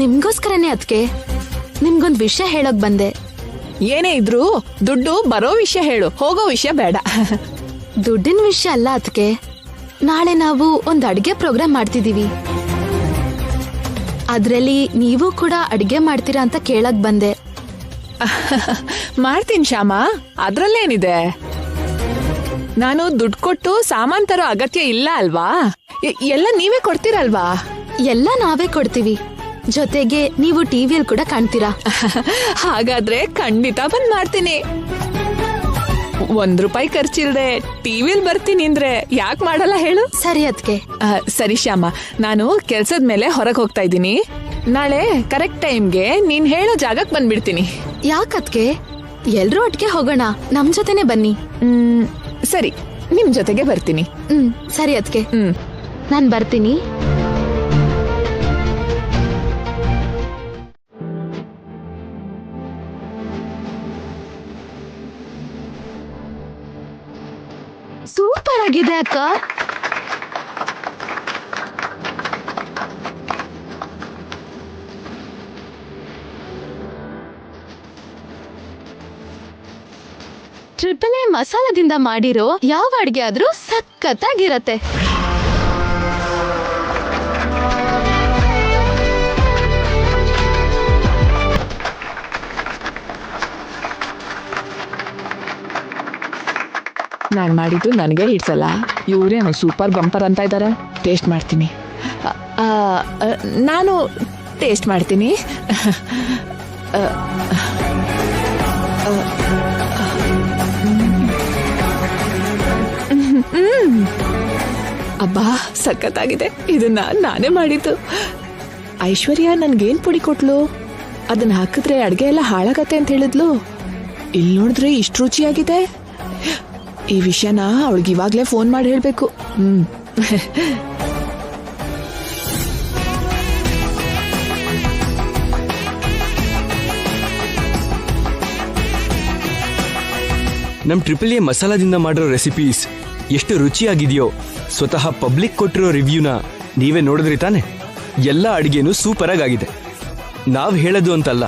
C: ನಿಮ್ಗೋಸ್ಕರನೇ ಅದಕ್ಕೆ ನಿಮ್ಗೊಂದ್ ವಿಷಯ ಹೇಳೋಕ್ ಬಂದೆ.
F: ಏನೇ ಇದ್ರು ದುಡ್ಡು ಬರೋ ವಿಷಯ ಹೇಳು, ಹೋಗೋ ವಿಷಯ ಬೇಡ.
C: ದುಡ್ಡಿನ ವಿಷಯ ಅಲ್ಲ ಅದಕ್ಕೆ. ನಾಳೆ ನಾವು ಒಂದ್ ಅಡ್ಗೆ ಪ್ರೋಗ್ರಾಮ್ ಮಾಡ್ತಿದೀವಿ. ಅದ್ರಲ್ಲಿ ನೀವು ಕೂಡ ಅಡ್ಗೆ ಮಾಡ್ತೀರಾ ಅಂತ ಕೇಳಕ್ ಬಂದೆ.
F: ಮಾಡ್ತೀನಿ ಶ್ಯಾಮ, ಅದ್ರಲ್ಲೇನಿದೆ. ನಾನು ದುಡ್ಡು ಕೊಟ್ಟು ಸಾಮಾನ್ ತರೋ ಅಗತ್ಯ ಇಲ್ಲ ಅಲ್ವಾ? ಎಲ್ಲ ನೀವೇ ಕೊಡ್ತೀರಲ್ವಾ?
C: ಎಲ್ಲ ನಾವೇ ಕೊಡ್ತೀವಿ. ಜೊತೆಗೆ ನೀವು ಟಿವಿಯಲ್ಲಿ ಕೂಡ ಕಾಣ್ತೀರಾ.
F: ಹಾಗಾದ್ರೆ ಖಂಡಿತ ಬಂದ್ ಮಾಡ್ತೀನಿ. ₹1 ಖರ್ಚಿಲ್ದೆ ಟಿವಿಲ್ ಬರ್ತೀನಿ ಅಂದ್ರೆ ಯಾಕೆ ಮಾಡಲ್ಲ ಹೇಳು?
C: ಸರಿ ಅದಕ್ಕೆ.
F: ಸರಿ ಶ್ಯಾಮ, ನಾನು ಕೆಲ್ಸದ ಮೇಲೆ ಹೊರಗೆ ಹೋಗ್ತಾ ಇದ್ದೀನಿ. ನಾಳೆ ಕರೆಕ್ಟ್ ಟೈಮ್ಗೆ ನೀನ್ ಹೇಳೋ ಜಾಗಕ್ಕೆ ಬಂದ್ಬಿಡ್ತೀನಿ.
C: ಯಾಕದ್ಕೆ? ಎಲ್ರೂ ಒಟ್ಟಿಗೆ ಹೋಗೋಣ, ನಮ್ ಜೊತೆನೆ ಬನ್ನಿ.
F: ಸರಿ, ನಿಮ್ ಜೊತೆಗೆ ಬರ್ತೀನಿ.
C: ಸರಿ ಅದಕ್ಕೆ. ನಾನ್ ಬರ್ತೀನಿ. ಸೂಪರ್ ಆಗಿದೆ ಅಕ್ಕ. ಟ್ರಿಪಲ್ ಎ ಮಸಾಲದಿಂದ ಮಾಡಿರೋ ಯಾವ ಅಡ್ಗೆ ಆದ್ರೂ ಸಖತ್ತಾಗಿರತ್ತೆ.
F: ನಾನ್ ಮಾಡಿದ್ದು ನನಗೆ ಹಿಡ್ಸಲ್ಲ, ಇವ್ರೇನು ಸೂಪರ್ ಬಂಪರ್ ಅಂತ ಇದ್ದಾರೆ. ಟೇಸ್ಟ್ ಮಾಡ್ತೀನಿ. ನಾನು ಟೇಸ್ಟ್ ಮಾಡ್ತೀನಿ. ಅಬ್ಬಾ, ಸಖತ್ತಾಗಿದೆ. ಇದನ್ನ ನಾನೇ ಮಾಡಿದ್ದು. ಐಶ್ವರ್ಯ ನನ್ಗೇನ್ ಪುಡಿ ಕೊಟ್ಲು, ಅದನ್ನ ಹಾಕಿದ್ರೆ ಅಡ್ಗೆ ಎಲ್ಲ ಹಾಳಾಗತ್ತೆ ಅಂತ ಹೇಳಿದ್ಲು. ಇಲ್ಲಿ ನೋಡಿದ್ರೆ ಇಷ್ಟು ರುಚಿಯಾಗಿದೆ. ಈ ವಿಷಯನ ಅವಳಿಗೆ ಇವಾಗ್ಲೇ ಫೋನ್ ಮಾಡಿ ಹೇಳ್ಬೇಕು.
A: ನಮ್ ಟ್ರಿಪಲ್ ಎ ಮಸಾಲಾದಿಂದ ಮಾಡಿರೋ ರೆಸಿಪೀಸ್ ಎಷ್ಟು ರುಚಿಯಾಗಿದೆಯೋ ಸ್ವತಃ ಪಬ್ಲಿಕ್ ಕೊಟ್ಟಿರೋ ರಿವ್ಯೂನ ನೀವೇ ನೋಡಿದ್ರಿ ತಾನೆ. ಎಲ್ಲ ಅಡಿಗೆನೂ ಸೂಪರ್ ಆಗಿದೆ. ನಾವ್ ಹೇಳೋದು ಅಂತಲ್ಲ,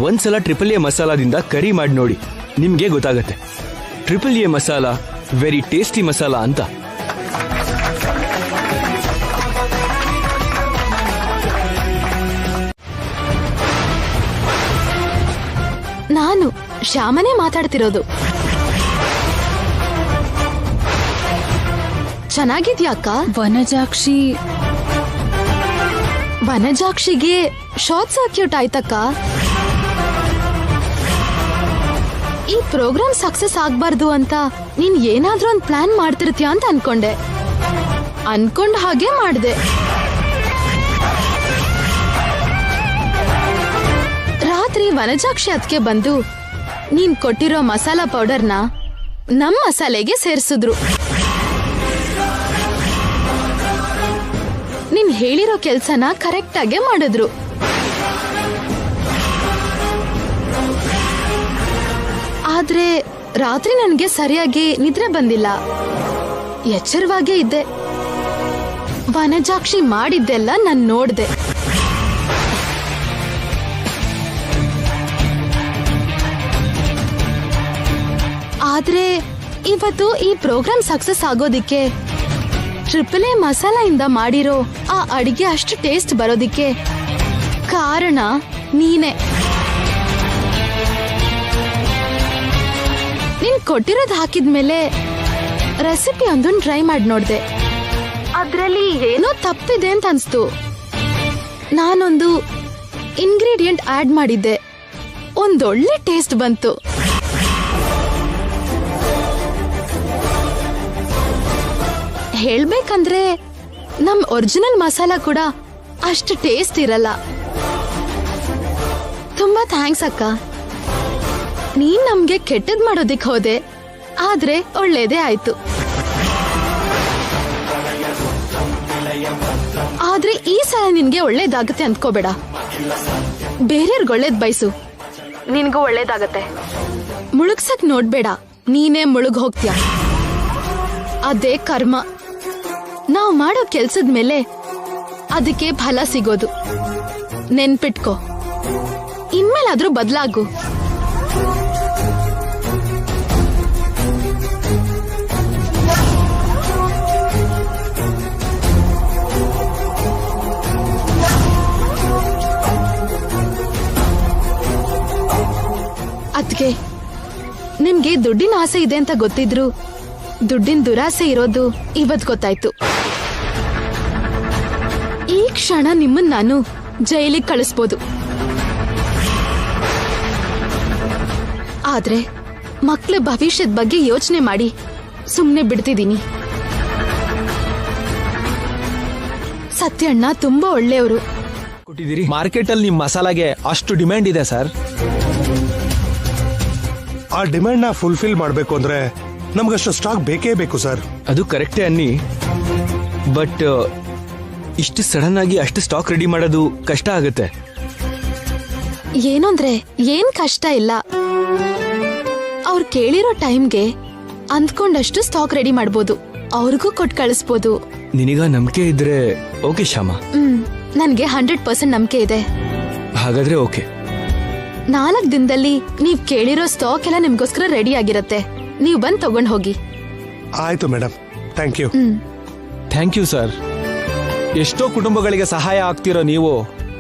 A: ಒಂದ್ಸಲ ಟ್ರಿಪಲ್ ಎ ಮಸಾಲಾದಿಂದ ಕರಿ ಮಾಡಿ ನೋಡಿ, ನಿಮ್ಗೆ ಗೊತ್ತಾಗತ್ತೆ. Triple A masala very tasty masala ಅಂತ.
C: ನಾನು ಶ್ಯಾಮನೇ ಮಾತಾಡ್ತಿರೋದು. ಚೆನ್ನಾಗಿದ್ಯಾ ಅಕ್ಕ? ವನಜಾಕ್ಷಿಗೆ ಶಾರ್ಟ್ ಸರ್ಕ್ಯೂಟ್ ಆಯ್ತಕ್ಕ. ಈ ಪ್ರೋಗ್ರಾಮ್ ಸಕ್ಸಸ್ ಆಗ್ಬಾರ್ದು ಅಂತ ನೀನ್ ಏನಾದ್ರೂ ಒಂದ್ ಪ್ಲಾನ್ ಮಾಡ್ತಿರ್ತೀಯ ಅಂತ ಅನ್ಕೊಂಡ್ ಹಾಗೆ ಮಾಡ್ದೆ. ರಾತ್ರಿ ವನಜಾಕ್ಷಿ ಅದಕ್ಕೆ ಬಂದು ನೀನ್ ಕೊಟ್ಟಿರೋ ಮಸಾಲಾ ಪೌಡರ್ನ ನಮ್ ಮಸಾಲೆಗೆ ಸೇರ್ಸಿದ್ರು. ನೀನ್ ಹೇಳಿರೋ ಕೆಲ್ಸನ ಕರೆಕ್ಟ್ ಆಗೇ ಮಾಡಿದ್ರು. ಆದ್ರೆ ರಾತ್ರಿ ನನಗೆ ಸರಿಯಾಗಿ ನಿದ್ರೆ ಬಂದಿಲ್ಲ. ಎಚ್ಚರವಾಗೇ ಇದ್ದೆ. ವನಜಾಕ್ಷಿ ಮಾಡಿದ್ದೆಲ್ಲ ನಾನು ನೋಡ್ದೆ. ಆದ್ರೆ ಇವತ್ತು ಈ ಪ್ರೋಗ್ರಾಮ್ ಸಕ್ಸಸ್ ಆಗೋದಿಕ್ಕೆ AAA ಮಸಾಲ ಇಂದ ಮಾಡಿರೋ ಆ ಅಡಿಗೆ ಅಷ್ಟು ಟೇಸ್ಟ್ ಬರೋದಿಕ್ಕೆ ಕಾರಣ ನೀನೆ. ನೀನ್ ಕೊಟ್ಟಿರೋದ್ ಹಾಕಿದ್ಮೇಲೆ ರೆಸಿಪಿ ಒಂದೊಂದು ಟ್ರೈ ಮಾಡಿ ನೋಡ್ದೆ. ಅದ್ರಲ್ಲಿ ಏನೋ ತಪ್ಪಿದೆ ಅಂತ ಅನ್ಸ್ತು. ನಾನೊಂದು ಇಂಗ್ರೀಡಿಯೆಂಟ್ ಆಡ್ ಮಾಡಿದ್ದೆ, ಒಂದೊಳ್ಳೆ ಟೇಸ್ಟ್ ಬಂತು. ಹೇಳ್ಬೇಕಂದ್ರೆ ನಮ್ ಒರಿಜಿನಲ್ ಮಸಾಲ ಕೂಡ ಅಷ್ಟು ಟೇಸ್ಟ್ ಇರಲ್ಲ. ತುಂಬಾ ಥ್ಯಾಂಕ್ಸ್ ಅಕ್ಕ. ನೀನ್ ನಮ್ಗೆ ಕೆಟ್ಟದ್ ಮಾಡೋದಿಕ್ ಹೋದೆ, ಆದ್ರೆ ಒಳ್ಳೇದೇ ಆಯ್ತು. ಆದ್ರೆ ಈ ಸಲ ನಿನ್ಗೆ ಒಳ್ಳೇದಾಗತ್ತೆ ಅಂದ್ಕೋಬೇಡ. ಬೇರೆಯವ್ರಿಗೆ ಒಳ್ಳೇದ್ ಬಯಸು, ನಿನ್ಗೂ ಒಳ್ಳೇದಾಗತ್ತೆ. ಮುಳುಗ್ಸಕ್ ನೋಡ್ಬೇಡ, ನೀನೇ ಮುಳುಗ್ ಹೋಗ್ತೀಯ. ಅದೇ ಕರ್ಮ. ನಾವು ಮಾಡೋ ಕೆಲ್ಸದ ಮೇಲೆ ಅದಕ್ಕೆ ಫಲ ಸಿಗೋದು. ನೆನ್ಪಿಟ್ಕೋ, ಇನ್ಮೇಲಾದ್ರೂ ಬದಲಾಗು. ಅದ್ಕೆ ನಿಮ್ಗೆ ದುಡ್ಡಿನ ಆಸೆ ಇದೆ ಅಂತ ಗೊತ್ತಿದ್ರು ದುಡ್ಡಿನ ದುರಾಸೆ ಇರೋದು ಇವತ್ ಗೊತ್ತಾಯ್ತು. ಈ ಕ್ಷಣ ನಿಮ್ಮನ್ನ ನಾನು ಜೈಲಿಗೆ ಕಳಿಸ್ಬೋದು. ಆದ್ರೆ ಮಕ್ಳ ಭವಿಷ್ಯದ ಬಗ್ಗೆ ಯೋಚನೆ ಮಾಡಿ ಸುಮ್ನೆ ಬಿಡ್ತಿದ್ದೀನಿ. ಸತ್ಯಣ್ಣ ತುಂಬಾ ಒಳ್ಳೆಯವರು.
H: ಕೊಟ್ಟಿದ್ದೀರಿ. ಮಾರ್ಕೆಟ್ ಅಲ್ಲಿ ನಿಮ್ ಮಸಾಲಾಗೆ ಅಷ್ಟು ಡಿಮ್ಯಾಂಡ್ ಇದೆ ಸರ್.
I: ಆ ಡಿಮ್ಯಾಂಡ್ ನ ಫುಲ್ಫಿಲ್ ಮಾಡಬೇಕು ಅಂದ್ರೆ ನಮ್ಗಷ್ಟು ಸ್ಟಾಕ್ ಬೇಕೇ ಬೇಕು ಸರ್.
A: ಅದು ಕರೆಕ್ಟೇ ಅನ್ನಿ, ಬಟ್ ಇಷ್ಟು ಸಡನ್ ಆಗಿ ಅಷ್ಟು ಸ್ಟಾಕ್ ರೆಡಿ ಮಾಡೋದು ಕಷ್ಟ ಆಗುತ್ತೆ.
C: ಏನಂದ್ರೆ ಏನ್ ಕಷ್ಟ ಇಲ್ಲ. ಅವ್ರು ಕೇಳಿರೋ ಟೈಮ್ಗೆ ಅಂದ್ಕೊಂಡಷ್ಟು ಸ್ಟಾಕ್ ರೆಡಿ ಮಾಡ್ಬೋದು, ಅವ್ರಿಗೂ ಕೊಟ್ಟು ಕಳಿಸ್ಬೋದು.
A: ನಿನಗ ನಂಬಿಕೆ ಇದ್ರೆ ಓಕೆ ಶ್ಯಾಮ.
C: ನನ್ಗೆ 100% ನಂಬಿಕೆ ಇದೆ.
A: ಹಾಗಾದ್ರೆ ಓಕೆ.
C: 4 ದಿನದಲ್ಲಿ ನೀವ್ ಕೇಳಿರೋ ಸ್ಟಾಕ್ ಎಲ್ಲ ನಿಮ್ಗೋಸ್ಕರ ರೆಡಿ ಆಗಿರತ್ತೆ. ನೀವು ಬಂದ್ ತಗೊಂಡ್ ಹೋಗಿ.
I: ಆಯ್ತು madam, thank you.
H: Thank you sir. ಎಷ್ಟೋ ಕುಟುಂಬಗಳಿಗೆ ಸಹಾಯ ಆಗ್ತಿರೋ ನೀವು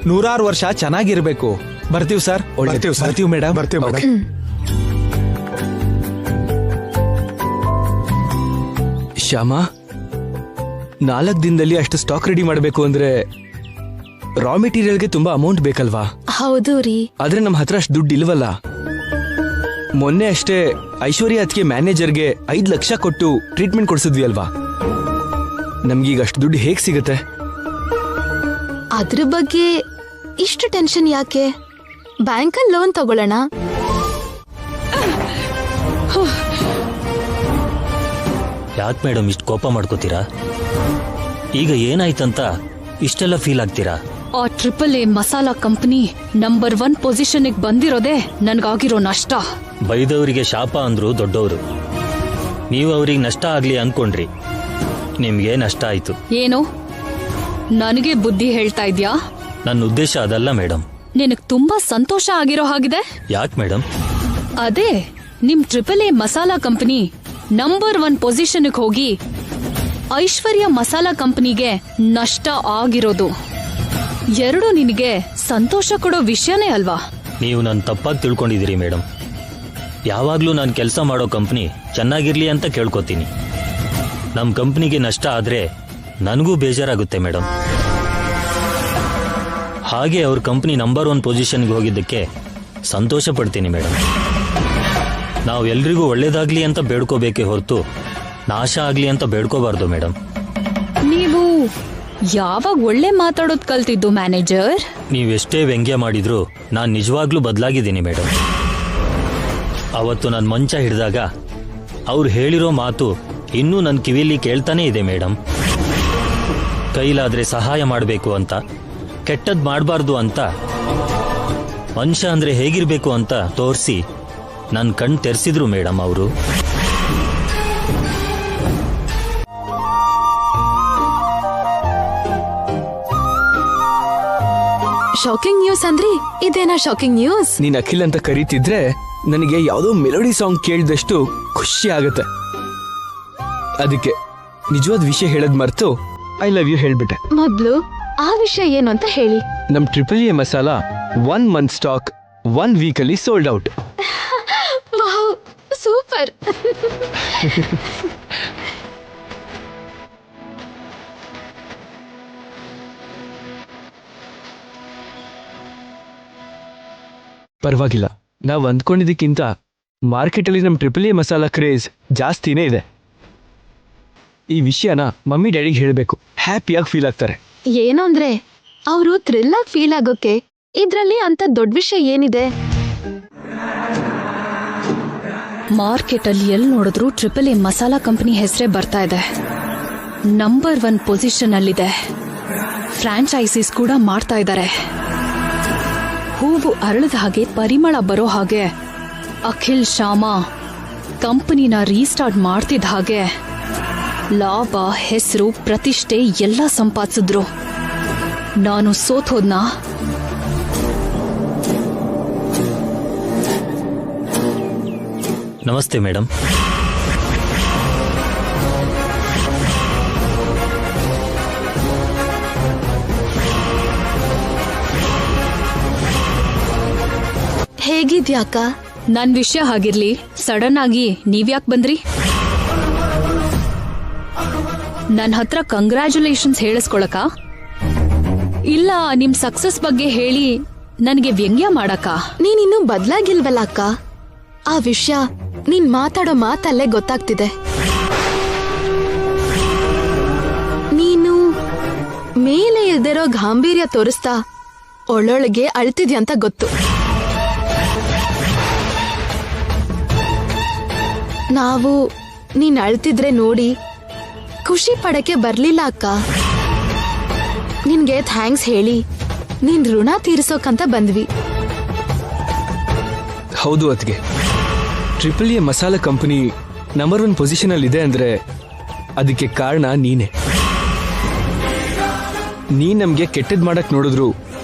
H: 100 ವರ್ಷ ಚೆನ್ನಾಗಿರ್ಬೇಕು. ಬರ್ತೀವಿ ಸರ್. ಬರ್ತೀವಿ ಮೇಡಮ್.
I: ಬರ್ತೀವಿ ಮೇಡಮ್.
A: ಶ್ಯಾಮ, 4 ದಿನದಲ್ಲಿ ಅಷ್ಟು ಸ್ಟಾಕ್ ರೆಡಿ ಮಾಡಬೇಕು ಅಂದ್ರೆ ರಾ ಮೆಟೀರಿಯಲ್ಗೆ ತುಂಬಾ ಅಮೌಂಟ್ ಬೇಕಲ್ವಾ?
C: ಹೌದು ರೀ.
A: ಆದ್ರೆ ನಮ್ಮ ಹತ್ರ ಅಷ್ಟು ದುಡ್ಡು ಇಲ್ವಲ್ಲ. ಮೊನ್ನೆ ಅಷ್ಟೇ ಐಶ್ವರ್ಯ ಅದಕ್ಕೆ ಮ್ಯಾನೇಜರ್ಗೆ 5 ಲಕ್ಷ ಕೊಟ್ಟು ಟ್ರೀಟ್ಮೆಂಟ್ ಕೊಡಿಸಿದ್ವಿ ಅಲ್ವಾ? ನಮ್ಗೀಗ ಅಷ್ಟು ದುಡ್ಡು ಹೇಗ್ ಸಿಗತ್ತೆ?
C: ಅದ್ರ ಬಗ್ಗೆ ಇಷ್ಟು ಟೆನ್ಷನ್ ಯಾಕೆ? ಬ್ಯಾಂಕಲ್ಲಿ ಲೋನ್ ತಗೊಳ್ಳೋಣ.
D: ಯಾಕೆ ಮೇಡಮ್ ಇಷ್ಟು ಕೋಪ ಮಾಡ್ಕೋತೀರಾ? ಈಗ ಏನಾಯ್ತಂತ ಇಷ್ಟೆಲ್ಲ ಫೀಲ್ ಆಗ್ತೀರಾ?
E: ಆ AAA ಮಸಾಲಾ ಕಂಪನಿ ನಂಬರ್ 1 ಪೊಸಿಷನ್ಗೆ ಬಂದಿರೋದೇ ನನ್ಗಾಗಿರೋ ನಷ್ಟ.
D: ಬೈದವರಿಗೆ ಶಾಪ ಅಂದ್ರು ದೊಡ್ಡವರು. ನೀವು ಅವ್ರಿಗೆ ನಷ್ಟ ಆಗ್ಲಿ ಅನ್ಕೊಂಡ್ರಿ, ನಿಮ್ಗೆ ನಷ್ಟ ಆಯ್ತು.
E: ಏನು ನನಗೆ ಬುದ್ಧಿ ಹೇಳ್ತಾ ಇದ್ಯಾ?
D: ನನ್ನ ಉದ್ದೇಶ ಅದಲ್ಲ ಮೇಡಮ್.
E: ನಿನಗ್ ತುಂಬಾ ಸಂತೋಷ ಆಗಿರೋ ಹಾಗಿದೆ.
D: ಯಾಕೆ ಮೇಡಮ್?
E: ಅದೇ ನಿಮ್ AAA ಮಸಾಲಾ ಕಂಪನಿ ನಂಬರ್ 1 ಪೊಸಿಷನ್ಗೆ ಹೋಗಿ ಐಶ್ವರ್ಯ ಮಸಾಲಾ ಕಂಪನಿಗೆ ನಷ್ಟ ಆಗಿರೋದು ಎರಡು ನಿನಗೆ ಸಂತೋಷ ಕೊಡೋ ವಿಷಯನೇ ಅಲ್ವಾ?
D: ನೀವು ನನ್ನ ತಪ್ಪಾಗಿ ತಿಳ್ಕೊಂಡಿದ್ದೀರಿ ಮೇಡಮ್. ಯಾವಾಗ್ಲೂ ನಾನು ಕೆಲಸ ಮಾಡೋ ಕಂಪ್ನಿ ಚೆನ್ನಾಗಿರ್ಲಿ ಅಂತ ಕೇಳ್ಕೊತೀನಿ. ನಮ್ಮ ಕಂಪ್ನಿಗೆ ನಷ್ಟ ಆದ್ರೆ ನನಗೂ ಬೇಜಾರಾಗುತ್ತೆ ಮೇಡಮ್. ಹಾಗೆ ಅವ್ರ ಕಂಪ್ನಿ ನಂಬರ್ 1 ಪೊಸಿಷನ್ಗೆ ಹೋಗಿದ್ದಕ್ಕೆ ಸಂತೋಷ ಪಡ್ತೀನಿ ಮೇಡಮ್. ನಾವು ಎಲ್ರಿಗೂ ಒಳ್ಳೇದಾಗ್ಲಿ ಅಂತ ಬೇಡ್ಕೋಬೇಕೇ ಹೊರತು ನಾಶ ಆಗ್ಲಿ ಅಂತ ಬೇಡ್ಕೋಬಾರ್ದು ಮೇಡಮ್.
E: ನೀವು ಯಾವಾಗ ಒಳ್ಳೆ ಮಾತಾಡೋದ್ ಕಲ್ತಿದ್ದು ಮ್ಯಾನೇಜರ್?
D: ನೀವೆಷ್ಟೇ ವ್ಯಂಗ್ಯ ಮಾಡಿದ್ರು ನಾನು ನಿಜವಾಗ್ಲೂ ಬದಲಾಗಿದ್ದೀನಿ ಮೇಡಮ್. ಅವತ್ತು ನಾನು ಮಂಚ ಹಿಡಿದಾಗ ಅವ್ರು ಹೇಳಿರೋ ಮಾತು ಇನ್ನೂ ನನ್ನ ಕಿವಿಯಲ್ಲಿ ಕೇಳ್ತಾನೆ ಇದೆ ಮೇಡಮ್. ಕೈಲಾದ್ರೆ ಸಹಾಯ ಮಾಡಬೇಕು ಅಂತ, ಕೆಟ್ಟದ್ ಮಾಡಬಾರ್ದು ಅಂತ, ಮನುಷ್ಯ ಅಂದ್ರೆ ಹೇಗಿರ್ಬೇಕು ಅಂತ ತೋರಿಸಿ ನನ್ನ ಕಣ್ ತೆರೆಸಿದ್ರು ಮೇಡಮ್ ಅವರು.
C: ಶಾಕಿಂಗ್ ನ್ಯೂಸ್ ಅಂದ್ರಿ? ಇದೇನಾ ಶಾಕಿಂಗ್ ನ್ಯೂಸ್?
A: ನೀನ್ ಅಖಿಲ್ ಅಂತ ಕರೀತಿದ್ರೆ ನನಗೆ ಯಾವುದೋ ಮೆಲೋಡಿ ಸಾಂಗ್ ಕೇಳಿದಷ್ಟು ಖುಷಿ ಆಗತ್ತೆ. ಅದಕ್ಕೆ ನಿಜವಾದ ವಿಷಯ ಹೇಳದ್ ಮರ್ತು ಐ ಲವ್ ಯು ಹೇಳ್ಬಿಟ್ಟೆ.
C: ಮೊದ್ಲು ಆ ವಿಷಯ ಏನು ಅಂತ ಹೇಳಿ.
A: ನಮ್ triple A masala 1 month stock 1 ವೀಕಲ್ಲಿ ಸೋಲ್ಡ್ ಔಟ್.
C: ಸೂಪರ್.
A: ಪರವಾಗಿಲ್ಲ, ನಾವು ಅಂದ್ಕೊಂಡಿದ್ದಕ್ಕಿಂತ ಮಾರ್ಕೆಟಲ್ಲಿ ನಮ್ಮ ಟ್ರಿಪಲ್ ಎ ಮಸಾಲ ಕ್ರೇಜ್ ಜಾಸ್ತಿನೇ ಇದೆ. ಈ ವಿಷಯನ ಮಮ್ಮಿ ಡ್ಯಾಡಿಗೆ ಹೇಳಬೇಕು, ಹ್ಯಾಪಿಯಾಗಿ ಫೀಲ್ ಆಗ್ತಾರೆ.
C: ಏನು ಅಂದ್ರೆ ಅವರು ಥ್ರಿಲ್ ಆಗಿ ಫೀಲ್ ಆಗೋಕೆ ಇದ್ರಲ್ಲಿ ಅಂತ ದೊಡ್ಡ ವಿಷಯ ಏನಿದೆ?
E: ಮಾರ್ಕೆಟ್ ಅಲ್ಲಿ ಎಲ್ಲಿ ನೋಡಿದ್ರು ಟ್ರಿಪಲ್ ಎ ಮಸಾಲ ಕಂಪನಿ ಹೆಸರೇ ಬರ್ತಾ ಇದೆ. ನಂಬರ್ 1 ಪೊಸಿಷನ್ ಅಲ್ಲಿದೆ. ಫ್ರಾಂಚೈಸೀಸ್ ಕೂಡ ಮಾಡ್ತಾ ಇದ್ದಾರೆ. ಹೂವು ಅರಳದ ಹಾಗೆ ಪರಿಮಳ ಬರೋ ಹಾಗೆ ಅಖಿಲ್ ಶಾಮಾ ಕಂಪನಿನ ರೀಸ್ಟಾರ್ಟ್ ಮಾಡ್ತಿದ್ದ ಹಾಗೆ ಲಾಭ, ಹೆಸರು, ಪ್ರತಿಷ್ಠೆ ಎಲ್ಲ ಸಂಪಾದಿಸಿದ್ರು. ನಾನು ಸೋತೋದ್ನಾ?
D: ನಮಸ್ತೆ ಮೇಡಮ್.
C: ಹೇಗಿದ್ಯಾಕ?
E: ನನ್ ವಿಷಯ ಹಾಗಿರ್ಲಿ, ಸಡನ್ ಆಗಿ ನೀವ್ಯಾಕ್ ಬಂದ್ರಿ? ನನ್ನ ಹತ್ರ ಕಂಗ್ರ್ಯಾಚುಲೇಷನ್ಸ್ ಹೇಳಿಸ್ಕೊಳಕ? ಇಲ್ಲ ನಿಮ್ ಸಕ್ಸಸ್ ಬಗ್ಗೆ ಹೇಳಿ ನನಗೆ ವ್ಯಂಗ್ಯ ಮಾಡಕ?
C: ನೀನಿನ್ನೂ ಬದ್ಲಾಗಿಲ್ವಲ್ಲ ಅಕ್ಕ. ಆ ವಿಷಯ ನೀನ್ ಮಾತಾಡೋ ಮಾತಲ್ಲೇ ಗೊತ್ತಾಗ್ತಿದೆ. ನೀನು ಮೇಲೆ ಇಲ್ದಿರೋ ಗಾಂಭೀರ್ಯ ತೋರಿಸ್ತಾ ಒಳ್ಳೊಳಗೆ ಅಳ್ತಿದ್ಯಂತ ಗೊತ್ತು. ನಾವು ನೀನ್ ಅಳ್ತಿದ್ರೆ ನೋಡಿ ಖುಷಿ ಪಡಕ್ಕೆ ಬರ್ಲಿಲ್ಲ ಅಕ್ಕ. ನಿನ್ಗೆ ಥ್ಯಾಂಕ್ಸ್ ಹೇಳಿ ನಿನ್ ಋಣ ತೀರಿಸೋಕಂತ ಬಂದ್ವಿ.
A: ಹೌದು ಅದ್ಗೆ, triple A masala company number 1 position ಅಲ್ಲಿ ಇದೆ ಅಂದ್ರೆ ಅದಕ್ಕೆ ಕಾರಣ ನೀನೇ. ನೀನ್ ನಮ್ಗೆ ಕೆಟ್ಟದ್ ಮಾಡಕ್ ನೋಡಿದ್ರು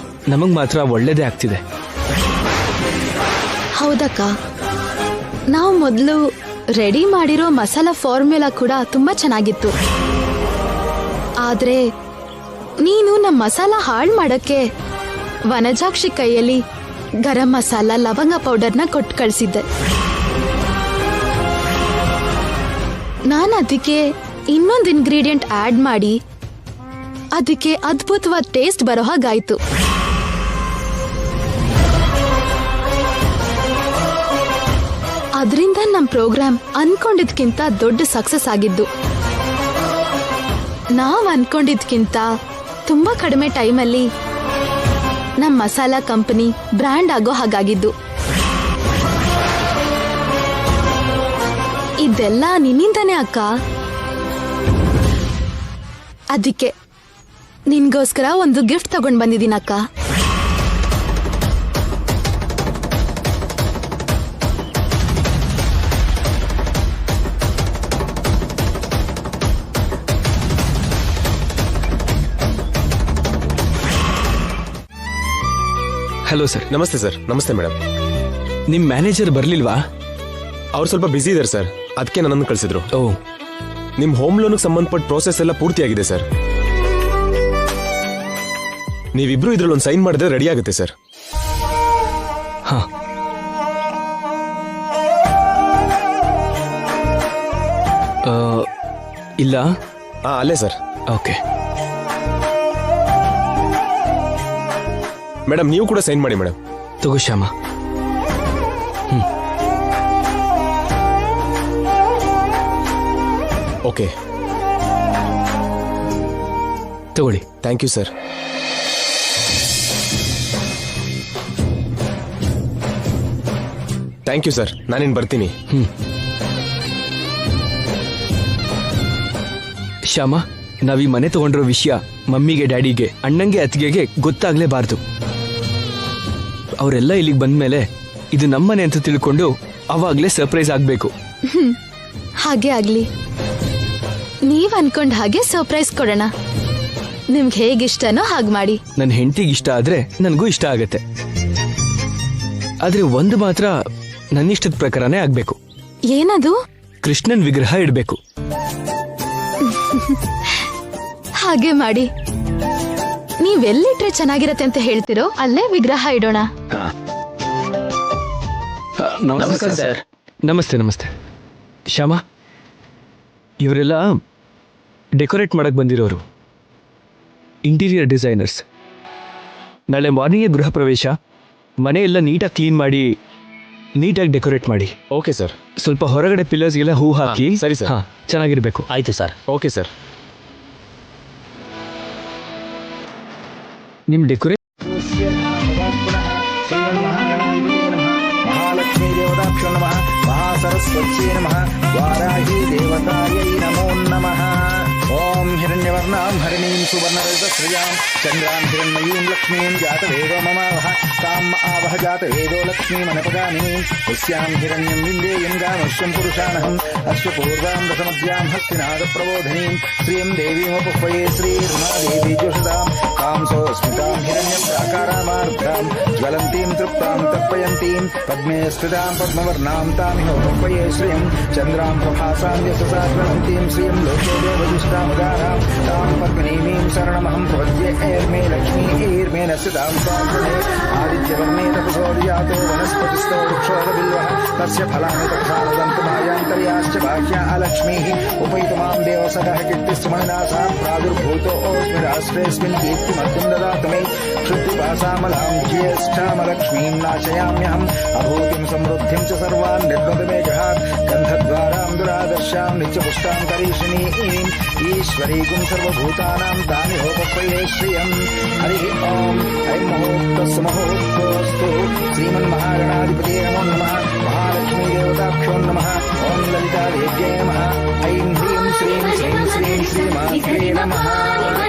A: ನಮಗ್ ಮಾತ್ರ ಒಳ್ಳೇದೇ ಆಗ್ತಿದೆ.
C: ಹೌದಕ್ಕ, ನಾವು ಮೊದಲು ರೆಡಿ ಮಾಡಿರೋ ಮಸಾಲ ಫಾರ್ಮುಲಾ ಕೂಡ ತುಂಬಾ ಚೆನ್ನಾಗಿತ್ತು. ಆದ್ರೆ ನೀನು ನಮ್ಮ ಮಸಾಲ ಹಾಳು ಮಾಡಕ್ಕೆ ವನಜಾಕ್ಷಿ ಕೈಯಲ್ಲಿ ಗರಂ ಮಸಾಲ, ಲವಂಗ ಪೌಡರ್ನ ಕೊಟ್ಟು ಕಳಿಸಿದ್ದೆ. ನಾನು ಅದಕ್ಕೆ ಇನ್ನೊಂದು ಇಂಗ್ರೀಡಿಯೆಂಟ್ ಆಡ್ ಮಾಡಿ ಅದಕ್ಕೆ ಅದ್ಭುತವಾದ ಟೇಸ್ಟ್ ಬರೋ ಹಾಗಾಯ್ತು. ಅದರಿಂದ ನಮ್ಮ ಪ್ರೋಗ್ರಾಮ್ ಅನ್ಕೊಂಡಿದ್ಕಿಂತ ದೊಡ್ಡ ಸಕ್ಸಸ್ ಆಗಿದ್ದು. ನಾವ್ ಅನ್ಕೊಂಡಿದ್ಕಿಂತ ತುಂಬಾ ಕಡಿಮೆ ಟೈಮಲ್ಲಿ ನಮ್ಮ ಮಸಾಲಾ ಕಂಪನಿ ಬ್ರ್ಯಾಂಡ್ ಆಗೋ ಹಾಗಾಗಿದ್ದು. ಇದೆಲ್ಲ ನಿನ್ನಿಂದನೇ ಅಕ್ಕ. ಅದಕ್ಕೆ ನಿನ್ಗೋಸ್ಕರ ಒಂದು ಗಿಫ್ಟ್ ತಗೊಂಡ್ ಬಂದಿದ್ದೀನಕ್ಕ.
A: Hello sir.
J: ನಮಸ್ತೆ ಸರ್. ನಮಸ್ತೆ ಮೇಡಮ್.
A: ನಿಮ್ ಮ್ಯಾನೇಜರ್ ಬರ್ಲಿಲ್ವಾ?
J: ಅವ್ರು ಸ್ವಲ್ಪ ಬಿಸಿ ಇದ್ದಾರೆ ಸರ್, ಅದಕ್ಕೆ ನನ್ನನ್ನು ಕಳಿಸಿದ್ರು.
A: ಓ,
J: ನಿಮ್ ಹೋಮ್ ಲೋನ್ಗೆ ಸಂಬಂಧಪಟ್ಟ ಪ್ರೋಸೆಸ್ ಎಲ್ಲ ಪೂರ್ತಿಯಾಗಿದೆ ಸರ್. ನೀವಿಬ್ರು ಇದ್ರಲ್ಲಿ ಒಂದು ಸೈನ್ ಮಾಡಿದ್ರೆ ರೆಡಿ ಆಗುತ್ತೆ ಸರ್.
A: ಹಾ, ಇಲ್ಲ
J: ಅಲ್ಲೇ ಸರ್.
A: ಓಕೆ
J: ಮೇಡಮ್, ನೀವು ಕೂಡ ಸೈನ್ ಮಾಡಿ ಮೇಡಮ್.
A: ತಗೋ ಶ್ಯಾಮ.
J: ಓಕೆ,
A: ತಗೊಳ್ಳಿ.
J: Thank you sir. Thank you sir. ನಾನಿನ್ ಬರ್ತೀನಿ.
A: ಶ್ಯಾಮ, ನಾವೀ ಮನೆ ತಗೊಂಡಿರೋ ವಿಷಯ ಮಮ್ಮಿಗೆ, ಡ್ಯಾಡಿಗೆ, ಅಣ್ಣಂಗೆ, ಅತ್ತಿಗೆಗೆ ಗೊತ್ತಾಗ್ಲೇಬಾರ್ದು. ಅವರೆಲ್ಲ ಇಲ್ಲಿಗೆ ಬಂದ್ಮೇಲೆ ಇದು ನಮ್ಮನೆ ಅಂತ ತಿಳ್ಕೊಂಡು ಅವಾಗ್ಲೇ ಸರ್ಪ್ರೈಸ್ ಆಗ್ಬೇಕು.
C: ಹಾಗೆ ಆಗ್ಲಿ. ನೀವ್ ಅನ್ಕೊಂಡ್ ಹಾಗೆ ಸರ್ಪ್ರೈಸ್ ಕೊಡೋಣ. ನಿಮ್ಗೆ ಹೇಗಿಷ್ಟನೋ ಹಾಗೆ ಮಾಡಿ.
A: ನನ್ನ ಹೆಂಡತಿಗೆ ಇಷ್ಟ ಆದ್ರೆ ನನಗೂ ಇಷ್ಟ ಆಗತ್ತೆ. ಆದ್ರೆ ಒಂದು ಮಾತ್ರ ನನ್ನಿಷ್ಟದ ಪ್ರಕಾರನೇ ಆಗ್ಬೇಕು.
C: ಏನದು?
A: ಕೃಷ್ಣನ್ ವಿಗ್ರಹ ಇಡ್ಬೇಕು.
C: ಹಾಗೆ ಮಾಡಿ. ನೀವೆಲ್ಲಿಟ್ರೆ ಚೆನ್ನಾಗಿರತ್ತೆ ಅಂತ ಹೇಳ್ತಿರೋ ಅಲ್ಲೇ ವಿಗ್ರಹ ಇಡೋಣ.
A: ನಮಸ್ತೆ. ನಮಸ್ತೆ ಶ್ಯಾಮ, ಇವರೆಲ್ಲ ಡೆಕೋರೇಟ್ ಮಾಡಕ್ ಬಂದಿರೋರು, ಇಂಟೀರಿಯರ್ ಡಿಸೈನರ್ಸ್. ನಾಳೆ ಮಾರ್ನಿಂಗ್ ಗೃಹ ಪ್ರವೇಶ, ಮನೆ ಎಲ್ಲ ನೀಟಾಗಿ ಕ್ಲೀನ್ ಮಾಡಿ ನೀಟಾಗಿ ಡೆಕೋರೇಟ್ ಮಾಡಿ.
J: Okay sir.
A: ಸ್ವಲ್ಪ ಹೊರಗಡೆ ಪಿಲ್ಲರ್ಸ್ಗೆಲ್ಲ ಹೂ ಹಾಕಿ.
J: ಸರಿ ಸರ್.
A: ಚೆನ್ನಾಗಿರ್ಬೇಕು.
D: ಆಯ್ತು ಸರ್.
J: Okay sir.
A: ನಿಮ್ ಡೆಕೋರೇಟ್
L: महालक्ष्मी देवताभ्यो नमः, महासरस्वत्यै नमः, वाराही देवतायै नमो नमः. ओम हिरण्यवर्णां हरिणीं सुवर्णरजतश्रियां चन्द्रां हिरण्मयीं लक्ष्मीं जातवेदो ममावह ताम् आवह जातवेदो लक्ष्मीमनपगामिनीं यस्यां हिरण्यं विन्देयं गामश्यं पुरुषानहम् अश्वपूर्वां दशमद्यां हस्तिनादप्रबोधिनीं श्रियं देवीमुपह्वये श्रीरुमादेवी जोषदां तां सोऽस्मितां हिरण्यप्राकारामार्द्रां ज्वलन्तीं तृप्तां तर्पयन्तीं पद्मे स्थितां पद्मवर्णां तामिहोपह्वये श्रियं चन्द्रां प्रभासां यशसा ज्वलन्तीं श्रियं लोके देवदिष्टां मुदानां तां पद्मिनीमीं शरणमहं प्रपद्ये ऐर्मे लक्ष्मी ऐर्मे नस्यतां स्वाङ्गणे आदित्यवर्णे तपसोर्यातो वनस्पतिस्थो वृक्षोरबिल्वः तस्य फलानि तथानुदन्तु मायान्तर्याश्च बाह्या अलक्ष्मीः उपैतुमां देवसदः कीर्तिस्महिनासां प्रादुर्भूतोऽस्मि राष्ट्रेऽस्मिन् कीर्तिमद्यं ददातु मे क्षुद्धिपासामलां ज्येष्ठामलक्ष्मीं नाशयाम्यहम् अभूतिं समृद्धिं च सर्वान् निर्वद मे जहात् गन्धद्वारां दुरादर्शां नित्यपुष्टां करीषिणीं ईश्वरीगुं सर्वभूतानां तामिहोपह्वये श्रियं. हरिः ओम् ऐं मुहूर्तस्य मुहूर्तोऽस्तु. श्रीमन्महागणाधिपते नमो नमः. महालक्ष्मी देवताभ्यो नमः. ॐ ललितादेव्यै नमः. ऐं ह्रीं श्रीं श्रीं श्रीं श्रीमात्रे नमः.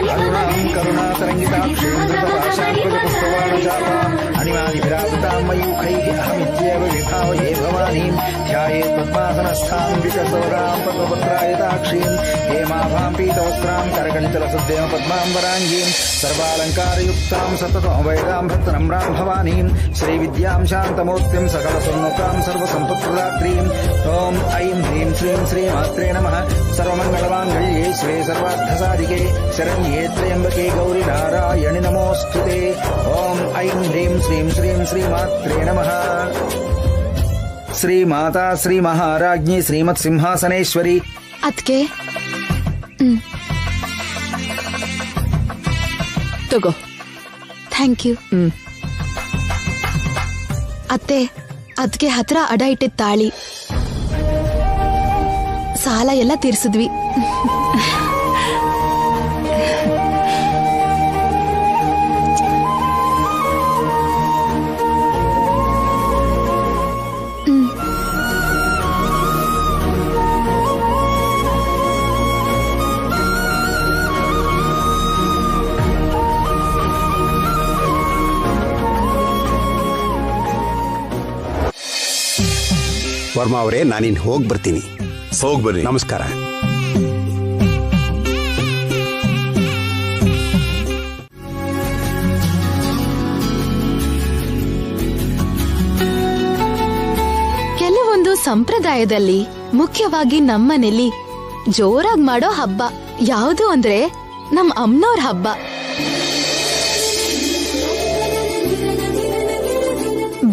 L: करुणां करुणातरङ्गिताक्षीं धृतपाशाङ्कुशपुष्पवाणचापाम् अणिमादिभिरावृतां मयूखैः अहमित्येव विभावये भवानीं ध्यायेत् पद्मासनस्थां विकसौरां पद्मपत्रायताक्षीं हेमाभां पीतवस्त्रां करकञ्चलसुद्धेम पद्माम्बराङ्गीं सर्वालङ्कारयुक्तां सततमवैदां भक्तनम्रां भवानीं श्रीविद्यां शान्तमूर्तिं सकलसुन्नुतां सर्वसम्पत्प्रदात्रीं. ॐ ऐं ह्रीं श्रीं श्रीमात्रे नमः. सर्वमङ्गलमाङ्गल्ये शिवे सर्वार्थसाधिके शरण्ये त्र्यम्बके गौरि नारायणि नमोऽस्तुते. ॐ ऐं ह्रीं श्रीं श्रीं श्रीमात्रे नमः. श्रीमाता श्रीमहाराज्ञी श्रीमत्सिंहासनेश्वरी.
C: ಅದ್ಕೆ
F: ತಗೋ.
C: Thank you. ಅತ್ತೆ, ಅದ್ಕೆ ಹತ್ರ ಅಡ ಇಟ್ಟಿದ್ದ ತಾಳಿ ಸಾಲ ಎಲ್ಲ ತೀರ್ಸಿದ್ವಿ.
M: ವರ್ಮಾ ಅವರೇ, ನಾನಿನ್ ಹೋಗಿ ಬರ್ತೀನಿ.
B: ಹೋಗಿ ಬನ್ನಿ.
M: ನಮಸ್ಕಾರ.
C: ಕೆಲವೊಂದು ಸಂಪ್ರದಾಯದಲ್ಲಿ, ಮುಖ್ಯವಾಗಿ ನಮ್ಮನೇಲಿ ಜೋರಾಗಿ ಮಾಡೋ ಹಬ್ಬ ಯಾವುದು ಅಂದ್ರೆ ನಮ್ ಅಮ್ಮನವ್ರ ಹಬ್ಬ.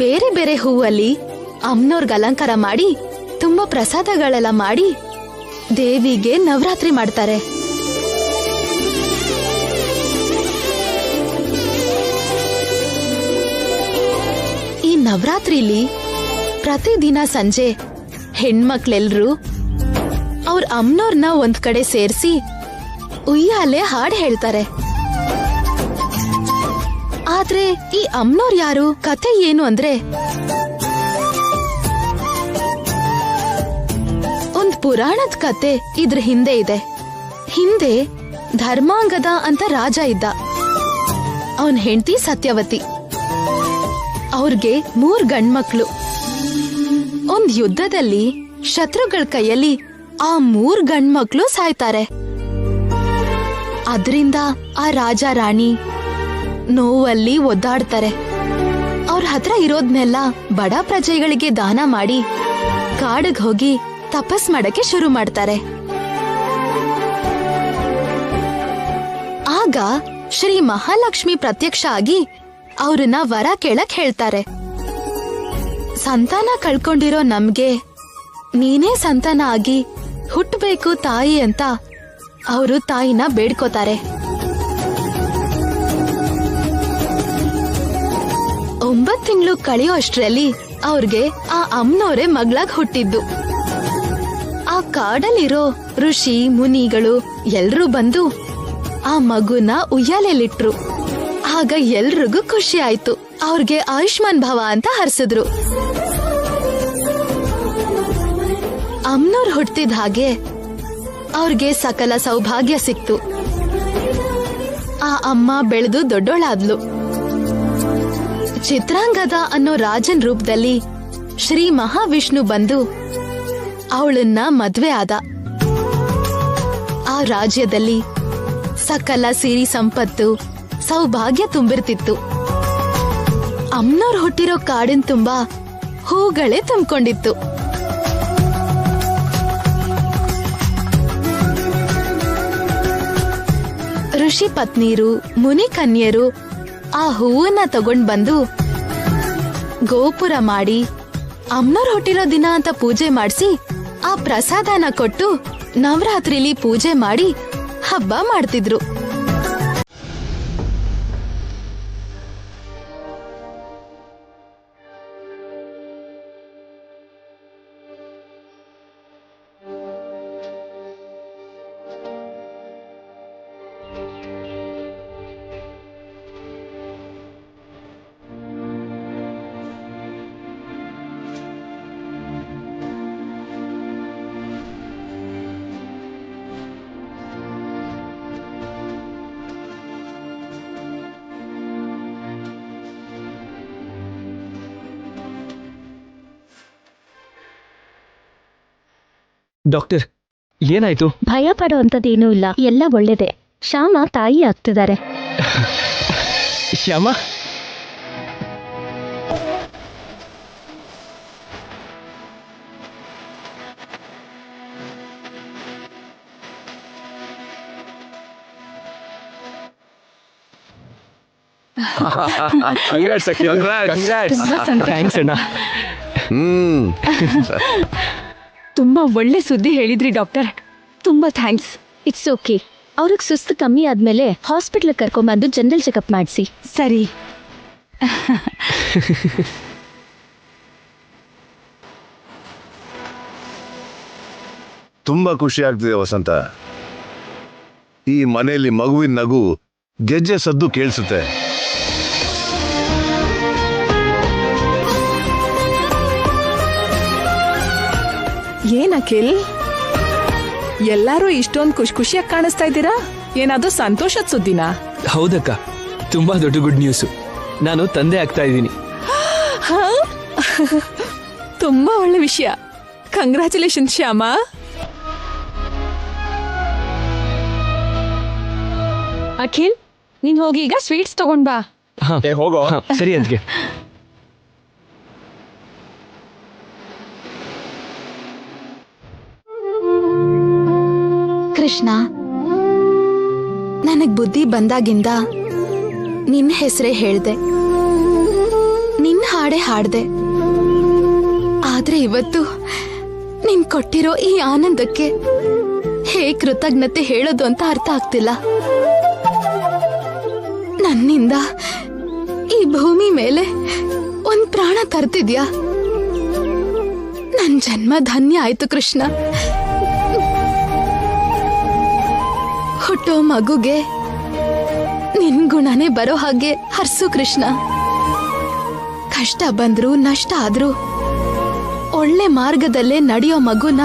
C: ಬೇರೆ ಬೇರೆ ಹೂವಲ್ಲಿ ಅಮ್ಮನವ್ರಿಗೆ ಅಲಂಕಾರ ಮಾಡಿ ತುಂಬಾ ಪ್ರಸಾದಗಳೆಲ್ಲ ಮಾಡಿ ದೇವಿಗೆ ನವರಾತ್ರಿ ಮಾಡ್ತಾರೆ. ಈ ನವರಾತ್ರಿಲಿ ಪ್ರತಿದಿನ ಸಂಜೆ ಹೆಣ್ಮಕ್ಳೆಲ್ರು ಅವ್ರ ಅಮ್ಮನವ್ರನ್ನ ಒಂದ್ ಕಡೆ ಸೇರಿಸಿ ಉಯ್ಯಾಲೆ ಹಾಡ್ ಹೇಳ್ತಾರೆ. ಆದ್ರೆ ಈ ಅಮ್ಮನವ್ರು ಯಾರು, ಕಥೆ ಏನು ಅಂದ್ರೆ, ಒಂದ್ ಪುರಾಣದ ಕತೆ ಇದ್ರ ಹಿಂದೆ ಇದೆ. ಹಿಂದೆ ಧರ್ಮಾಂಗದ ಅಂತ ರಾಜ ಇದ್ದ. ಅವನ್ ಹೆಂಡತಿ ಸತ್ಯವತಿ. ಅವ್ರಿಗೆ 3 ಗಂಡ್ಮಕ್ಳು. ಒಂದ್ ಯುದ್ಧದಲ್ಲಿ ಶತ್ರುಗಳ ಕೈಯಲ್ಲಿ ಆ 3 ಗಂಡ್ಮಕ್ಳು ಸಾಯ್ತಾರೆ. ಅದ್ರಿಂದ ಆ ರಾಜ ರಾಣಿ ನೋವಲ್ಲಿ ಒದ್ದಾಡ್ತಾರೆ. ಅವ್ರ ಹತ್ರ ಇರೋದ್ನೆಲ್ಲ ಬಡ ಪ್ರಜೆಗಳಿಗೆ ದಾನ ಮಾಡಿ ಕಾಡಿಗೆ ಹೋಗಿ ತಪಸ್ ಮಾಡಕ್ಕೆ ಶುರು ಮಾಡ್ತಾರೆ. ಆಗ ಶ್ರೀ ಮಹಾಲಕ್ಷ್ಮಿ ಪ್ರತ್ಯಕ್ಷ ಆಗಿ ಅವ್ರನ್ನ ವರ ಕೇಳಕ್ ಹೇಳ್ತಾರೆ. ಸಂತಾನ ಕಳ್ಕೊಂಡಿರೋ ನಮ್ಗೆ ನೀನೇ ಸಂತಾನ ಆಗಿ ಹುಟ್ಟಬೇಕು ತಾಯಿ ಅಂತ ಅವರು ತಾಯಿನ ಬೇಡ್ಕೋತಾರೆ. 9 ತಿಂಗಳು ಕಳೆಯೋ ಅಷ್ಟ್ರಲ್ಲಿ ಅವ್ರಿಗೆ ಆ ಅಮ್ಮನವರೇ ಮಗಳಾಗ್ ಹುಟ್ಟಿದ್ದು. ಆ ಕಾಡಲ್ಲಿರೋ ಋಷಿ ಮುನಿಗಳು ಎಲ್ರೂ ಬಂದು ಆ ಮಗುನ ಉಯ್ಯಾಲೆಲಿಟ್ರು. ಆಗ ಎಲ್ರಿಗೂ ಖುಷಿ ಆಯ್ತು. ಅವ್ರಿಗೆ ಆಯುಷ್ಮಾನ್ ಭವ ಅಂತ ಹರ್ಸಿದ್ರು. ಅಮ್ಮನವ್ರು ಹುಟ್ಟಿದ ಹಾಗೆ ಅವ್ರಿಗೆ ಸಕಲ ಸೌಭಾಗ್ಯ ಸಿಕ್ತು. ಆ ಅಮ್ಮ ಬೆಳೆದು ದೊಡ್ಡೋಳಾದ್ಲು. ಚಿತ್ರಾಂಗದ ಅನ್ನೋ ರಾಜನ್ ರೂಪದಲ್ಲಿ ಶ್ರೀ ಮಹಾವಿಷ್ಣು ಬಂದು ಅವಳನ್ನ ಮದ್ವೆ ಆದ. ಆ ರಾಜ್ಯದಲ್ಲಿ ಸಕಲ ಸಿರಿ ಸಂಪತ್ತು ಸೌಭಾಗ್ಯ ತುಂಬಿರ್ತಿತ್ತು. ಅಮ್ಮನವ್ರು ಹುಟ್ಟಿರೋ ಕಾಡಿನ ತುಂಬಾ ಹೂಗಳೇ ತುಂಬಿಕೊಂಡಿತ್ತು. ಋಷಿ ಪತ್ನಿಯರು ಮುನಿ ಕನ್ಯರು ಆ ಹೂವನ್ನ ತಗೊಂಡ್ ಬಂದು ಗೋಪುರ ಮಾಡಿ ಅಮ್ಮನವ್ರು ಹುಟ್ಟಿರೋ ದಿನ ಅಂತ ಪೂಜೆ ಮಾಡಿಸಿ ಆ ಪ್ರಸಾದನ ಕೊಟ್ಟು ನವರಾತ್ರಿಲಿ ಪೂಜೆ ಮಾಡಿ ಹಬ್ಬ ಮಾಡ್ತಿದ್ರು.
A: ಡಾಕ್ಟರ್, ಏನಾಯ್ತು?
K: ಭಯ ಪಡುವಂಥದ್ದೇನೂ ಇಲ್ಲ, ಎಲ್ಲ ಒಳ್ಳೇದೆ. ಶ್ಯಾಮ ತಾಯಿ ಆಗ್ತಿದ್ದಾರೆ.
A: ಶ್ಯಾಮ? ಥ್ಯಾಂಕ್ಸ್ ಅಣ್ಣ.
K: ತುಂಬಾ ಒಳ್ಳೆ ಸುದ್ದಿ ಹೇಳಿದ್ರಿ ಡಾಕ್ಟರ್, ತುಂಬಾ ಥ್ಯಾಂಕ್ಸ್. It's okay. ಅವ್ರಿಗೆ ಸುಸ್ತು ಕಮ್ಮಿ ಆದ್ಮೇಲೆ ಹಾಸ್ಪಿಟ್ಲ್ ಕರ್ಕೊಂಡ್ಬಂದು ಜನರಲ್ ಚೆಕಪ್ ಮಾಡಿಸಿ. ಸರಿ.
B: ತುಂಬಾ ಖುಷಿ ಆಗ್ತಿದೆ ವಸಂತ. ಈ ಮನೆಯಲ್ಲಿ ಮಗುವಿನ ನಗು, ಗೆಜ್ಜೆ ಸದ್ದು ಕೇಳಿಸುತ್ತೆ.
F: ಏನ್ ಅಖಿಲ್, ಎಲ್ಲಾರು ಇಷ್ಟೊಂದು ಖುಷಿಯಾಗಿ ಕಾಣಿಸ್ತಾ ಇದ್ದೀರಾ? ಏನಾದ್ರೂ ಸಂತೋಷದ ಸುದ್ದಿನಾ?
A: ಹೌದಕ್ಕ, ತುಂಬಾ ದೊಡ್ಡ ಗುಡ್ ನ್ಯೂಸ್. ನಾನು ತಂದೆ ಆಗ್ತಾ ಇದ್ದೀನಿ.
F: ತುಂಬಾ ಒಳ್ಳೆ ವಿಷಯ. ಕಂಗ್ರ್ಯಾಚುಲೇಷನ್ ಶ್ಯಾಮ.
K: ಅಖಿಲ್, ನೀನ್ ಹೋಗಿ ಈಗ ಸ್ವೀಟ್ಸ್ ತಗೊಂಡ್ ಬಾ.
J: ಹೋಗೋ.
A: ಸರಿ ಅದಕ್ಕೆ.
C: ಕೃಷ್ಣ, ನನಗ್ ಬುದ್ಧಿ ಬಂದಾಗಿಂದ ನಿನ್ನ ಹೆಸರೇ ಹೇಳ್ದೆ, ನಿನ್ನ ಹಾಡೆ ಹಾಡ್ದೆ. ಆದ್ರೆ ಇವತ್ತು ನಿನ್ ಕೊಟ್ಟಿರೋ ಈ ಆನಂದಕ್ಕೆ ಹೇಗೆ ಕೃತಜ್ಞತೆ ಹೇಳೋದು ಅಂತ ಅರ್ಥ ಆಗ್ತಿಲ್ಲ. ನನ್ನಿಂದ ಈ ಭೂಮಿ ಮೇಲೆ ಒಂದ್ ಪ್ರಾಣ ತರ್ತಿದ್ಯಾ. ನನ್ ಜನ್ಮ ಧನ್ಯ ಆಯ್ತು ಕೃಷ್ಣ. ಹುಟ್ಟೋ ಮಗುಗೆ ನಿನ್ ಗುಣನೇ ಬರೋ ಹಾಗೆ ಹರ್ಸು ಕೃಷ್ಣ. ಕಷ್ಟ ಬಂದ್ರು ನಷ್ಟ ಆದ್ರೂ ಒಳ್ಳೆ ಮಾರ್ಗದಲ್ಲೇ ನಡೆಯೋ ಮಗುನ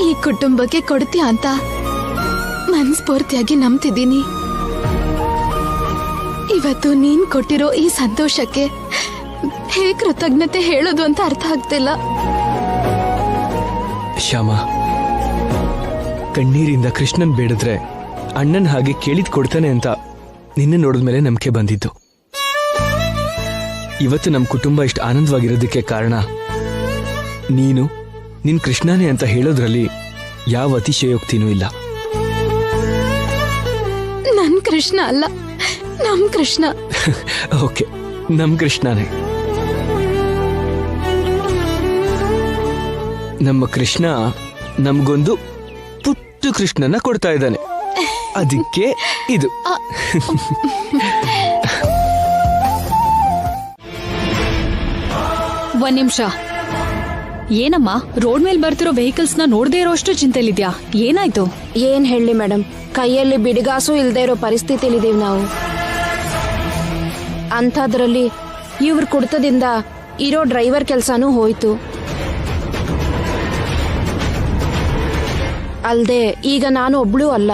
C: ಈ ಕುಟುಂಬಕ್ಕೆ ಕೊಡ್ತೀಯ ಅಂತ ಮನಸ್ಫೂರ್ತಿಯಾಗಿ ನಂಬ್ತಿದ್ದೀನಿ. ಇವತ್ತು ನೀನ್ ಕೊಟ್ಟಿರೋ ಈ ಸಂತೋಷಕ್ಕೆ ಹೇಗೆ ಕೃತಜ್ಞತೆ ಹೇಳೋದು ಅಂತ ಅರ್ಥ ಆಗ್ತಿಲ್ಲ.
A: ಶ್ಯಾಮ, ಕಣ್ಣೀರಿಂದ ಕೃಷ್ಣನ್ ಬೇಡಿದ್ರೆ ಅಣ್ಣನ್ ಹಾಗೆ ಕೇಳಿದ್ ಕೊಡ್ತಾನೆ ಅಂತ ನಿನ್ನೆ ನೋಡಿದ್ಮೇಲೆ ನಂಬಿಕೆ ಬಂದಿದ್ದು. ಇವತ್ತು ನಮ್ಮ ಕುಟುಂಬ ಇಷ್ಟು ಆನಂದವಾಗಿರೋದಕ್ಕೆ ಕಾರಣ ನೀನು ನಿನ್ ಕೃಷ್ಣನೇ ಅಂತ ಹೇಳೋದ್ರಲ್ಲಿ ಯಾವ ಅತಿಶಯೋಕ್ತಿನೂ ಇಲ್ಲ.
C: ನನ್ ಕೃಷ್ಣ ಅಲ್ಲ, ನಮ್ ಕೃಷ್ಣ.
A: ಓಕೆ, ನಮ್ ಕೃಷ್ಣನೇ. ನಮ್ಮ ಕೃಷ್ಣ ನಮ್ಗೊಂದು ಪುಟ್ಟ ಕೃಷ್ಣನ ಕೊಡ್ತಾ ಇದ್ದಾನೆ. ಅದಕ್ಕೆ ಇದು.
E: ಒಂದ್ ನಿಮಿಷ. ಏನಮ್ಮ, ರೋಡ್ ಮೇಲೆ ಬರ್ತಿರೋ ವೆಹಿಕಲ್ಸ್ ನ ನೋಡದೇ ಇರೋಷ್ಟು ಚಿಂತೆಲಿದ್ಯಾ? ಏನಾಯ್ತು?
K: ಏನ್ ಹೇಳಿ ಮೇಡಮ್, ಕೈಯಲ್ಲಿ ಬಿಡಿಗಾಸು ಇಲ್ದೇ ಇರೋ ಪರಿಸ್ಥಿತಿಲಿದೀವಿ ನಾವು. ಅಂಥದ್ರಲ್ಲಿ ಇವ್ರ ಕುಡ್ತದಿಂದ ಇರೋ ಡ್ರೈವರ್ ಕೆಲ್ಸಾನೂ ಹೋಯ್ತು. ಅಲ್ದೆ ಈಗ ನಾನು ಒಬ್ಳು ಅಲ್ಲ,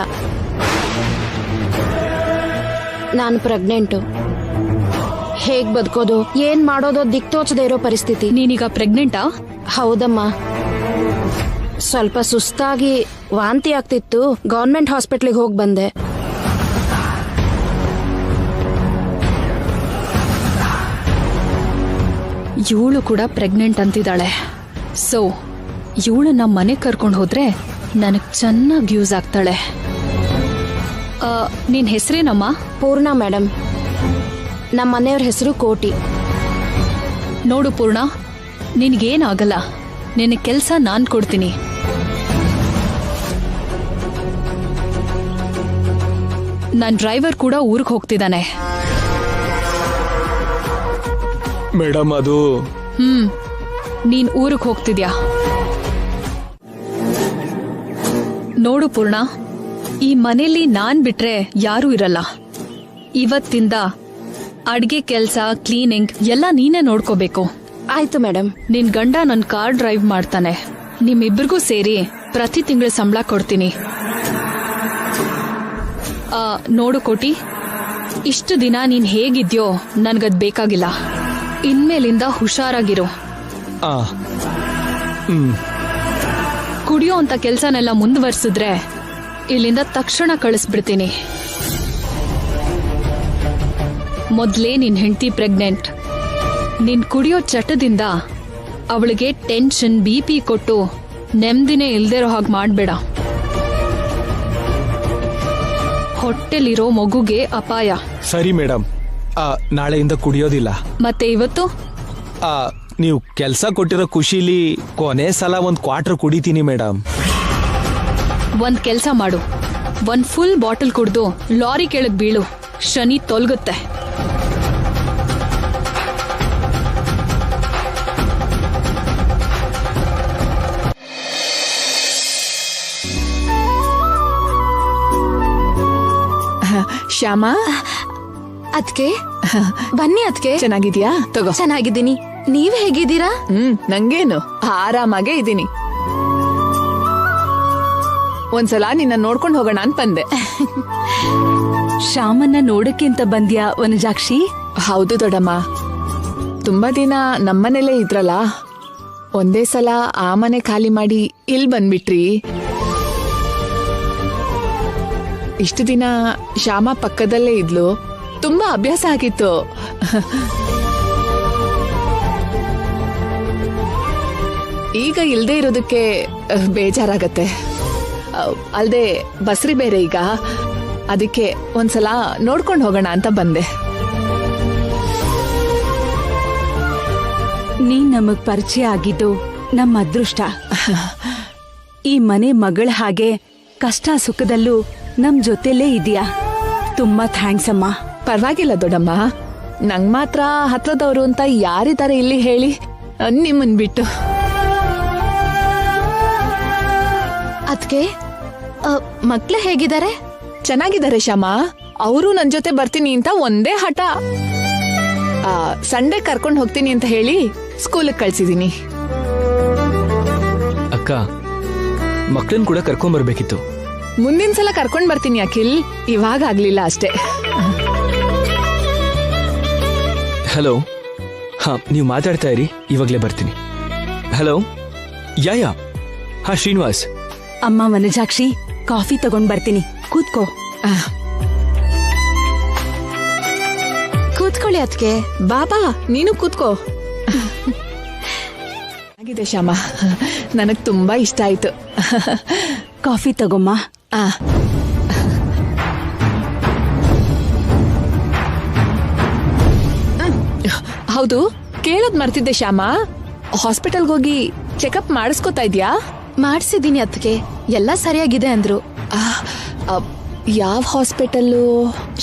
K: ನಾನು ಪ್ರೆಗ್ನೆಂಟು. ಹೇಗ್ ಬದುಕೋದು, ಏನ್ ಮಾಡೋದೋ ದಿಕ್ತೋಚದೇ ಇರೋ ಪರಿಸ್ಥಿತಿ.
E: ನೀನೀಗ ಪ್ರೆಗ್ನೆಂಟಾ?
K: ಹೌದಮ್ಮ. ಸ್ವಲ್ಪ ಸುಸ್ತಾಗಿ ವಾಂತಿ ಆಗ್ತಿತ್ತು, ಗವರ್ಮೆಂಟ್ ಹಾಸ್ಪಿಟ್ಲಿಗೆ ಹೋಗಿ ಬಂದೆ.
E: ಇವಳು ಕೂಡ ಪ್ರೆಗ್ನೆಂಟ್ ಅಂತಿದ್ದಾಳೆ. ಸೊ ಇವಳನ್ನ ಮನೆ ಕರ್ಕೊಂಡು ಹೋದ್ರೆ ನನಗ್ ಚೆನ್ನಾಗಿ ಯೂಸ್ ಆಗ್ತಾಳೆ. ನಿನ್ ಹೆಸರೇನಮ್ಮ?
K: ಪೂರ್ಣ ಮೇಡಮ್. ನಮ್ಮ ಮನೆಯವ್ರ ಹೆಸರು ಕೋಟಿ.
E: ನೋಡು ಪೂರ್ಣ, ನಿನ್ಗೇನಾಗಲ್ಲ. ನಿನ್ನ ಕೆಲ್ಸ ನಾನ್ ಕೊಡ್ತೀನಿ. ನನ್ ಡ್ರೈವರ್ ಕೂಡ ಊರಿಗೆ ಹೋಗ್ತಿದ್ದಾನೆ.
A: ಮೇಡಮ್, ಅದು
E: ನೀನ್ ಊರಿಗೆ ಹೋಗ್ತಿದ್ಯಾ? ನೋಡು ಪೂರ್ಣ, ಈ ಮನೇಲಿ ನಾನ್ ಬಿಟ್ರೆ ಯಾರೂ ಇರಲ್ಲ. ಇವತ್ತಿಂದ ಅಡ್ಗೆ ಕೆಲ್ಸ, ಕ್ಲೀನಿಂಗ್ ಎಲ್ಲ ನೀನೇ ನೋಡ್ಕೋಬೇಕು.
K: ಆಯ್ತು ಮೇಡಮ್.
E: ನಿನ್ ಗಂಡ ನನ್ ಕಾರ್ ಡ್ರೈವ್ ಮಾಡ್ತಾನೆ. ನಿಮ್ಮಿಬ್ಬರಿಗೂ ಸೇರಿ ಪ್ರತಿ ತಿಂಗಳು ಸಂಬಳ ಕೊಡ್ತೀನಿ. ನೋಡು ಕೋಟಿ, ಇಷ್ಟು ದಿನ ನೀನ್ ಹೇಗಿದ್ಯೋ ನನ್ಗದ್ ಬೇಕಾಗಿಲ್ಲ. ಇನ್ಮೇಲಿಂದ ಹುಷಾರಾಗಿರು. ಕುಡಿಯೋ ಅಂತ ಕೆಲ್ಸನೆಲ್ಲ ಮುಂದುವರ್ಸಿದ್ರೆ ಇಲ್ಲಿಂದ ತಕ್ಷಣ ಕಳಿಸ್ಬಿಡ್ತೀನಿ. ಮೊದ್ಲೇ ನಿನ್ ಹೆಂಡತಿ ಪ್ರೆಗ್ನೆಂಟ್. ನಿನ್ ಕುಡಿಯೋ ಚಟದಿಂದ ಅವಳಿಗೆ ಟೆನ್ಷನ್, BP ಕೊಟ್ಟು ನೆಮ್ಮದಿನೇ ಇಲ್ದಿರೋ ಹಾಗೆ ಮಾಡ್ಬೇಡ. ಹೊಟ್ಟೆಲಿರೋ ಮಗುಗೆ ಅಪಾಯ.
H: ಸರಿ ಮೇಡಮ್, ನಾಳೆಯಿಂದ ಕುಡಿಯೋದಿಲ್ಲ.
E: ಮತ್ತೆ ಇವತ್ತು
H: ನೀವು ಕೆಲಸ ಕೊಟ್ಟಿರೋ ಖುಷಿಲಿ ಕೊನೆ ಸಲ ಒಂದು ಕ್ವಾರ್ಟರ್ ಕುಡಿತೀನಿ ಮೇಡಮ್.
E: ಒಂದ್ ಕೆಲ್ಸ ಮಾಡು, ಒಂದ್ ಫುಲ್ ಬಾಟಲ್ ಕುಡ್ದು ಲಾರಿ ಕೆಳಗ್ ಬೀಳು. ಶನಿ ತೊಲ್ಗುತ್ತೆ.
F: ಶ್ಯಾಮ,
C: ಅದ್ಕೆ ಬನ್ನಿ. ಅದ್ಕೆ
F: ಚೆನ್ನಾಗಿದ್ಯಾ? ತಗೋ.
C: ಚೆನ್ನಾಗಿದ್ದೀನಿ. ನೀವ್ ಹೇಗಿದ್ದೀರಾ?
F: ನಂಗೇನು, ಆರಾಮಾಗೇ ಇದ್ದೀನಿ. ಒಂದ್ಸಲ ನಿನ್ನ ನೋಡ್ಕೊಂಡು ಹೋಗೋಣ ಅಂತ ಬಂದೆ.
K: ಶ್ಯಾಮನ್ನ ನೋಡಕ್ಕೆ ಅಂತ ಬಂದ್ಯಾ ವನಜಾಕ್ಷಿ?
F: ಹೌದು ದೊಡ್ಡಮ್ಮ. ತುಂಬಾ ದಿನ ನಮ್ಮನೇಲೇ ಇದ್ರಲ್ಲ, ಒಂದೇ ಸಲ ಆ ಮನೆ ಖಾಲಿ ಮಾಡಿ ಇಲ್ಲಿ ಬಂದ್ಬಿಟ್ರಿ. ಇಷ್ಟು ದಿನ ಶ್ಯಾಮ ಪಕ್ಕದಲ್ಲೇ ಇದ್ಲು, ತುಂಬಾ ಅಭ್ಯಾಸ ಆಗಿತ್ತು. ಈಗ ಇಲ್ದೇ ಇರೋದಕ್ಕೆ ಬೇಜಾರಾಗತ್ತೆ. ಅಲ್ದೆ ಬಸ್ರಿ ಬೇರೆ ಈಗ, ಅದಕ್ಕೆ ಒಂದ್ಸಲ ನೋಡ್ಕೊಂಡು ಹೋಗೋಣ ಅಂತ ಬಂದೆ.
K: ನೀನ್ ನಮಗ್ ಪರಿಚಯ ಆಗಿದ್ದು ನಮ್ಮ ಅದೃಷ್ಟ. ಈ ಮನೆ ಮಗಳ ಹಾಗೆ ಕಷ್ಟ ಸುಖದಲ್ಲೂ ನಮ್ ಜೊತೆಲೇ ಇದೆಯಾ. ತುಂಬಾ ಥ್ಯಾಂಕ್ಸ್ ಅಮ್ಮ.
F: ಪರವಾಗಿಲ್ಲ ದೊಡ್ಡಮ್ಮ, ನಂಗ್ ಮಾತ್ರ ಹತ್ರದವರು ಅಂತ ಯಾರಿದ್ದಾರೆ ಇಲ್ಲಿ ಹೇಳಿ, ನಿಮ್ಮನ್ ಬಿಟ್ಟು.
C: ಅದ್ಕೆ ಮಕ್ಳು ಹೇಗಿದ್ದಾರೆ?
F: ಚೆನ್ನಾಗಿದ್ದಾರೆ ಶ್ಯಾಮ. ಅವರು ನನ್ ಜೊತೆ ಬರ್ತೀನಿ ಅಂತ ಒಂದೇ ಹಠ. ಸಂಡೇ ಕರ್ಕೊಂಡು ಹೋಗ್ತೀನಿ ಅಂತ ಹೇಳಿ ಸ್ಕೂಲಿಗೆ ಕಳ್ಸಿದೀನಿ.
A: ಅಕ್ಕ, ಮಕ್ಕಳನ್ನ ಕೂಡ ಕರ್ಕೊಂಡ್ ಬರ್ಬೇಕಿತ್ತು.
F: ಮುಂದಿನ ಸಲ ಕರ್ಕೊಂಡ್ ಬರ್ತೀನಿ ಅಖಿಲ್, ಇವಾಗ ಆಗ್ಲಿಲ್ಲ ಅಷ್ಟೇ.
A: ಹಲೋ, ಹಾ ನೀವು ಮಾತಾಡ್ತಾ ಇರಿ, ಇವಾಗಲೇ ಬರ್ತೀನಿ. ಹಲೋ, ಯಾ ಹಾ ಶ್ರೀನಿವಾಸ್.
K: ಅಮ್ಮ ವನಜಾಕ್ಷಿ, ಕಾಫಿ ತಗೊಂಡ್ ಬರ್ತೀನಿ, ಕೂತ್ಕೋ.
C: ಕೂತ್ಕೊಳ್ಳಿ ಅದಕ್ಕೆ.
F: ಬಾಬಾ ನೀನು ಕೂತ್ಕೋ. ಆಗಿದೆ ಶ್ಯಾಮ, ನನಗ್ ತುಂಬಾ ಇಷ್ಟ ಆಯ್ತು.
K: ಕಾಫಿ ತಗೊಮ್ಮ.
F: ಹೌದು, ಕೇಳೋದ್ ಮರ್ತಿದ್ದೆ ಶ್ಯಾಮ, ಹಾಸ್ಪಿಟಲ್ಗೆ ಹೋಗಿ ಚೆಕಪ್ ಮಾಡಿಸ್ಕೊತಾ ಇದ್ಯಾ?
C: ಮಾಡ್ಸಿದೀನಿ ಅದಕ್ಕೆ, ಎಲ್ಲ ಸರಿಯಾಗಿದೆ ಅಂದ್ರು.
F: ಯಾವ hospital?